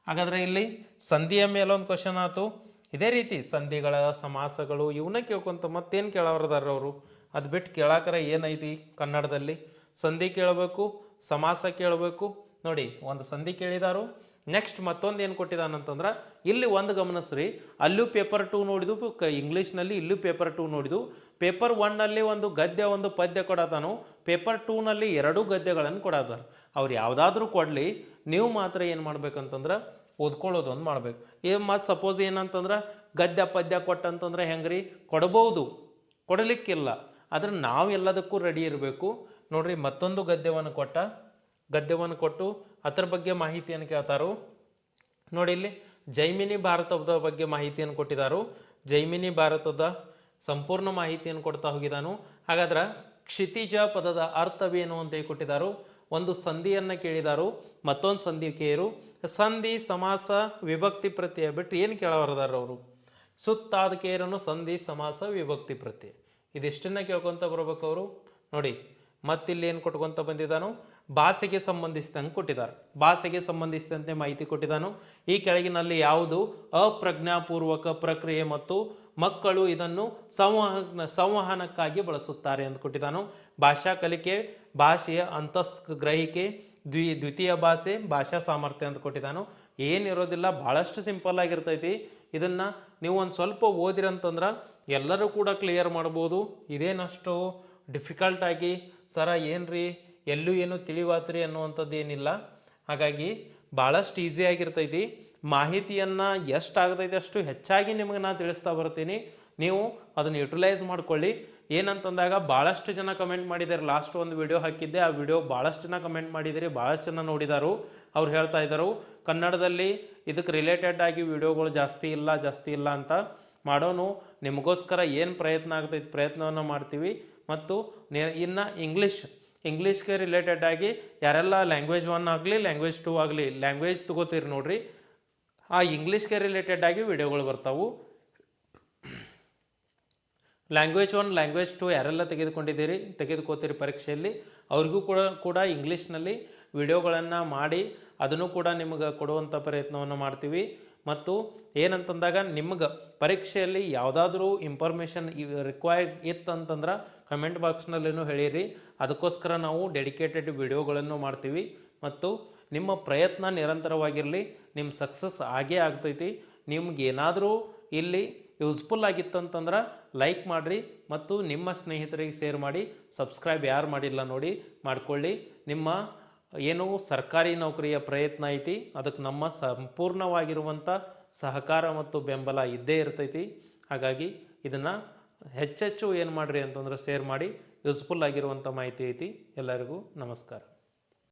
ಹಾಗಾದರೆ ಇಲ್ಲಿ ಸಂಧಿಯ ಮೇಲೊಂದು ಕ್ವಶನ್ ಆಯ್ತು. ಇದೇ ರೀತಿ ಸಂಧಿಗಳ ಸಮಾಸಗಳು ಇವನ್ನ ಕೇಳ್ಕೊಂತ ಮತ್ತೇನು ಕೇಳೋರದಾರ ಅವರು? ಅದು ಬಿಟ್ಟು ಕೇಳಾಕರ ಏನೈತಿ? ಕನ್ನಡದಲ್ಲಿ ಸಂಧಿ ಕೇಳಬೇಕು, ಸಮಾಸ ಕೇಳಬೇಕು ನೋಡಿ. ಒಂದು ಸಂಧಿ ಕೇಳಿದಾರು. ನೆಕ್ಸ್ಟ್ ಮತ್ತೊಂದು ಏನು ಕೊಟ್ಟಿದ್ದಾನಂತಂದ್ರೆ ಇಲ್ಲಿ ಒಂದು ಗಮನಿಸ್ರಿ, ಅಲ್ಲೂ ಪೇಪರ್ 2 ನೋಡಿದು, ಇಂಗ್ಲೀಷ್ನಲ್ಲಿ ಇಲ್ಲೂ ಪೇಪರ್ 2 ನೋಡಿದು. ಪೇಪರ್ 1ನಲ್ಲಿ ಒಂದು ಗದ್ಯ ಒಂದು ಪದ್ಯ ಕೊಡತಾನು, ಪೇಪರ್ 2ನಲ್ಲಿ 2 ಗದ್ಯಗಳನ್ನು ಕೊಡತಾರ. ಅವ್ರು ಯಾವುದಾದ್ರೂ ಕೊಡಲಿ, ನೀವು ಮಾತ್ರ ಏನು ಮಾಡ್ಬೇಕಂತಂದ್ರೆ ಓದ್ಕೊಳ್ಳೋದು ಒಂದು ಮಾಡ್ಬೇಕು. ಮತ್ತು ಸಪೋಸ್ ಏನಂತಂದ್ರೆ ಗದ್ಯ ಪದ್ಯ ಕೊಟ್ಟಂತಂದ್ರೆ ಹೆಂಗ್ರಿ ಕೊಡ್ಬೋದು, ಕೊಡಲಿಕ್ಕಿಲ್ಲ. ಆದರೆ ನಾವು ಎಲ್ಲದಕ್ಕೂ ರೆಡಿ ಇರಬೇಕು. ನೋಡ್ರಿ, ಮತ್ತೊಂದು ಗದ್ಯವನ್ನು ಕೊಟ್ಟು ಅದರ ಬಗ್ಗೆ ಮಾಹಿತಿಯನ್ನು ಕೇಳ್ತಾರೋ. ನೋಡಿ, ಇಲ್ಲಿ ಜೈಮಿನಿ ಭಾರತದ ಬಗ್ಗೆ ಮಾಹಿತಿಯನ್ನು ಕೊಟ್ಟಿದ್ದಾರು. ಜೈಮಿನಿ ಭಾರತದ ಸಂಪೂರ್ಣ ಮಾಹಿತಿಯನ್ನು ಕೊಡ್ತಾ ಹೋಗಿದ್ದಾನು. ಹಾಗಾದ್ರೆ ಕ್ಷಿತಿಜ ಪದದ ಅರ್ಥವೇನು ಅಂತ ಕೊಟ್ಟಿದ್ದಾರು. ಒಂದು ಸಂಧಿಯನ್ನು ಕೇಳಿದಾರು, ಮತ್ತೊಂದು ಸಂಧಿ ಕೇರು. ಸಂಧಿ, ಸಮಾಸ, ವಿಭಕ್ತಿ ಪ್ರತ್ಯಯ ಬಿಟ್ಟು ಏನು ಕೇಳವರದಾರ ಅವರು? ಸುತ್ತಾದ ಕೇರನು ಸಂಧಿ, ಸಮಾಸ, ವಿಭಕ್ತಿ ಪ್ರತ್ಯಯ ಇದಿಷ್ಟನ್ನ ಕೇಳ್ಕೊತ ಬರ್ಬೇಕು ಅವರು. ನೋಡಿ, ಮತ್ತಿಲ್ಲಿ ಏನು ಕೊಟ್ಕೊಂತ ಬಂದಿದ್ದಾನು? ಭಾಷೆಗೆ ಸಂಬಂಧಿಸಿದಂಗೆ ಕೊಟ್ಟಿದ್ದಾರೆ. ಭಾಷೆಗೆ ಸಂಬಂಧಿಸಿದಂತೆ ಮಾಹಿತಿ ಕೊಟ್ಟಿದ್ದಾನು. ಈ ಕೆಳಗಿನಲ್ಲಿ ಯಾವುದು ಅಪ್ರಜ್ಞಾಪೂರ್ವಕ ಪ್ರಕ್ರಿಯೆ ಮತ್ತು ಮಕ್ಕಳು ಇದನ್ನು ಸಂವಹನಕ್ಕಾಗಿ ಬಳಸುತ್ತಾರೆ ಅಂತ ಕೊಟ್ಟಿದ್ದಾನು. ಭಾಷಾ ಕಲಿಕೆ, ಭಾಷೆಯ ಅಂತಸ್ಥ ಗ್ರಹಿಕೆ, ದ್ವಿತೀಯ ಭಾಷೆ, ಭಾಷಾ ಸಾಮರ್ಥ್ಯ ಅಂತ ಕೊಟ್ಟಿದ್ದಾನು. ಏನಿರೋದಿಲ್ಲ, ಭಾಳಷ್ಟು ಸಿಂಪಲ್ ಆಗಿರ್ತೈತಿ. ಇದನ್ನು ನೀವು ಒಂದು ಸ್ವಲ್ಪ ಓದಿರಂತಂದ್ರೆ ಎಲ್ಲರೂ ಕೂಡ ಕ್ಲಿಯರ್ ಮಾಡ್ಬೋದು. ಇದೇನಷ್ಟು ಡಿಫಿಕಲ್ಟ್ ಆಗಿ ಸರ ಏನ್ರಿ ಎಲ್ಲೂ ಏನು ತಿಳಿವಾತ್ರಿ ಅನ್ನುವಂಥದ್ದು ಏನಿಲ್ಲ. ಹಾಗಾಗಿ ಭಾಳಷ್ಟು ಈಸಿಯಾಗಿರ್ತೈತಿ. ಮಾಹಿತಿಯನ್ನು ಎಷ್ಟು ಆಗ್ತೈತೆ ಅಷ್ಟು ಹೆಚ್ಚಾಗಿ ನಿಮಗೆ ನಾನು ತಿಳಿಸ್ತಾ ಬರ್ತೀನಿ. ನೀವು ಅದನ್ನು ಯುಟಿಲೈಸ್ ಮಾಡ್ಕೊಳ್ಳಿ. ಏನಂತಂದಾಗ ಭಾಳಷ್ಟು ಜನ ಕಮೆಂಟ್ ಮಾಡಿದ್ದಾರೆ. ಲಾಸ್ಟ್ ಒಂದು ವಿಡಿಯೋ ಹಾಕಿದ್ದೆ, ಆ ವಿಡಿಯೋ ಭಾಳಷ್ಟು ಜನ ಕಮೆಂಟ್ ಮಾಡಿದ್ದೀರಿ, ಭಾಳಷ್ಟು ಜನ ನೋಡಿದಾರು. ಅವ್ರು ಹೇಳ್ತಾ ಇದ್ದರು ಕನ್ನಡದಲ್ಲಿ ಇದಕ್ಕೆ ರಿಲೇಟೆಡ್ ಆಗಿ ವಿಡಿಯೋಗಳು ಜಾಸ್ತಿ ಇಲ್ಲ ಅಂತ. ಮಾಡೋನು ನಿಮಗೋಸ್ಕರ ಏನು ಪ್ರಯತ್ನ ಆಗ್ತೈತೆ ಪ್ರಯತ್ನವನ್ನು ಮಾಡ್ತೀವಿ. ಮತ್ತು ಇನ್ನು ಇಂಗ್ಲೀಷ್ಗೆ ರಿಲೇಟೆಡ್ ಆಗಿ ಯಾರೆಲ್ಲ ಲ್ಯಾಂಗ್ವೇಜ್ 1 ಆಗಲಿ ಲ್ಯಾಂಗ್ವೇಜ್ 2 ಆಗಲಿ ಲ್ಯಾಂಗ್ವೇಜ್ ತಗೋತೀರಿ ನೋಡ್ರಿ, ಆ ಇಂಗ್ಲೀಷ್ಗೆ ರಿಲೇಟೆಡ್ ಆಗಿ ವಿಡಿಯೋಗಳು ಬರ್ತಾವೆ. ಲ್ಯಾಂಗ್ವೇಜ್ 1 ಲ್ಯಾಂಗ್ವೇಜ್ 2 ಯಾರೆಲ್ಲ ತೆಗೆದುಕೋತೀರಿ ಪರೀಕ್ಷೆಯಲ್ಲಿ, ಅವ್ರಿಗೂ ಕೂಡ ಇಂಗ್ಲೀಷ್ನಲ್ಲಿ ವಿಡಿಯೋಗಳನ್ನು ಮಾಡಿ ಅದನ್ನು ಕೂಡ ನಿಮಗೆ ಕೊಡುವಂಥ ಪ್ರಯತ್ನವನ್ನು ಮಾಡ್ತೀವಿ. ಮತ್ತು ಏನಂತಂದಾಗ ನಿಮ್ಗೆ ಪರೀಕ್ಷೆಯಲ್ಲಿ ಯಾವುದಾದ್ರೂ ಇನ್ಫಾರ್ಮೇಷನ್ ರಿಕ್ವೈರ್ಡ್ ಇತ್ತಂತಂದ್ರೆ ಕಮೆಂಟ್ ಬಾಕ್ಸ್ನಲ್ಲೇನು ಹೇಳಿರಿ. ಅದಕ್ಕೋಸ್ಕರ ನಾವು ಡೆಡಿಕೇಟೆಡ್ ವಿಡಿಯೋಗಳನ್ನು ಮಾಡ್ತೀವಿ. ಮತ್ತು ನಿಮ್ಮ ಪ್ರಯತ್ನ ನಿರಂತರವಾಗಿರಲಿ, ನಿಮ್ಮ ಸಕ್ಸಸ್ ಆಗೇ ಆಗ್ತೈತಿ. ನಿಮ್ಗೆ ಏನಾದರೂ ಇಲ್ಲಿ ಯೂಸ್ಫುಲ್ ಆಗಿತ್ತಂತಂದ್ರೆ ಲೈಕ್ ಮಾಡಿರಿ ಮತ್ತು ನಿಮ್ಮ ಸ್ನೇಹಿತರಿಗೆ ಶೇರ್ ಮಾಡಿ. ಸಬ್ಸ್ಕ್ರೈಬ್ ಯಾರು ಮಾಡಿಲ್ಲ ನೋಡಿ ಮಾಡ್ಕೊಳ್ಳಿ. ನಿಮ್ಮ ಏನು ಸರ್ಕಾರಿ ನೌಕರಿಯ ಪ್ರಯತ್ನ ಐತಿ, ಅದಕ್ಕೆ ನಮ್ಮ ಸಂಪೂರ್ಣವಾಗಿರುವಂಥ ಸಹಕಾರ ಮತ್ತು ಬೆಂಬಲ ಇದ್ದೇ ಇರ್ತೈತಿ. ಹಾಗಾಗಿ ಇದನ್ನು ಹೆಚ್ಚೆಚ್ಚು ಏನು ಮಾಡಿರಿ ಅಂತಂದ್ರೆ ಶೇರ್ ಮಾಡಿ. ಯೂಸ್ಫುಲ್ ಆಗಿರುವಂಥ ಮಾಹಿತಿ ಐತಿ. ಎಲ್ಲರಿಗೂ ನಮಸ್ಕಾರ.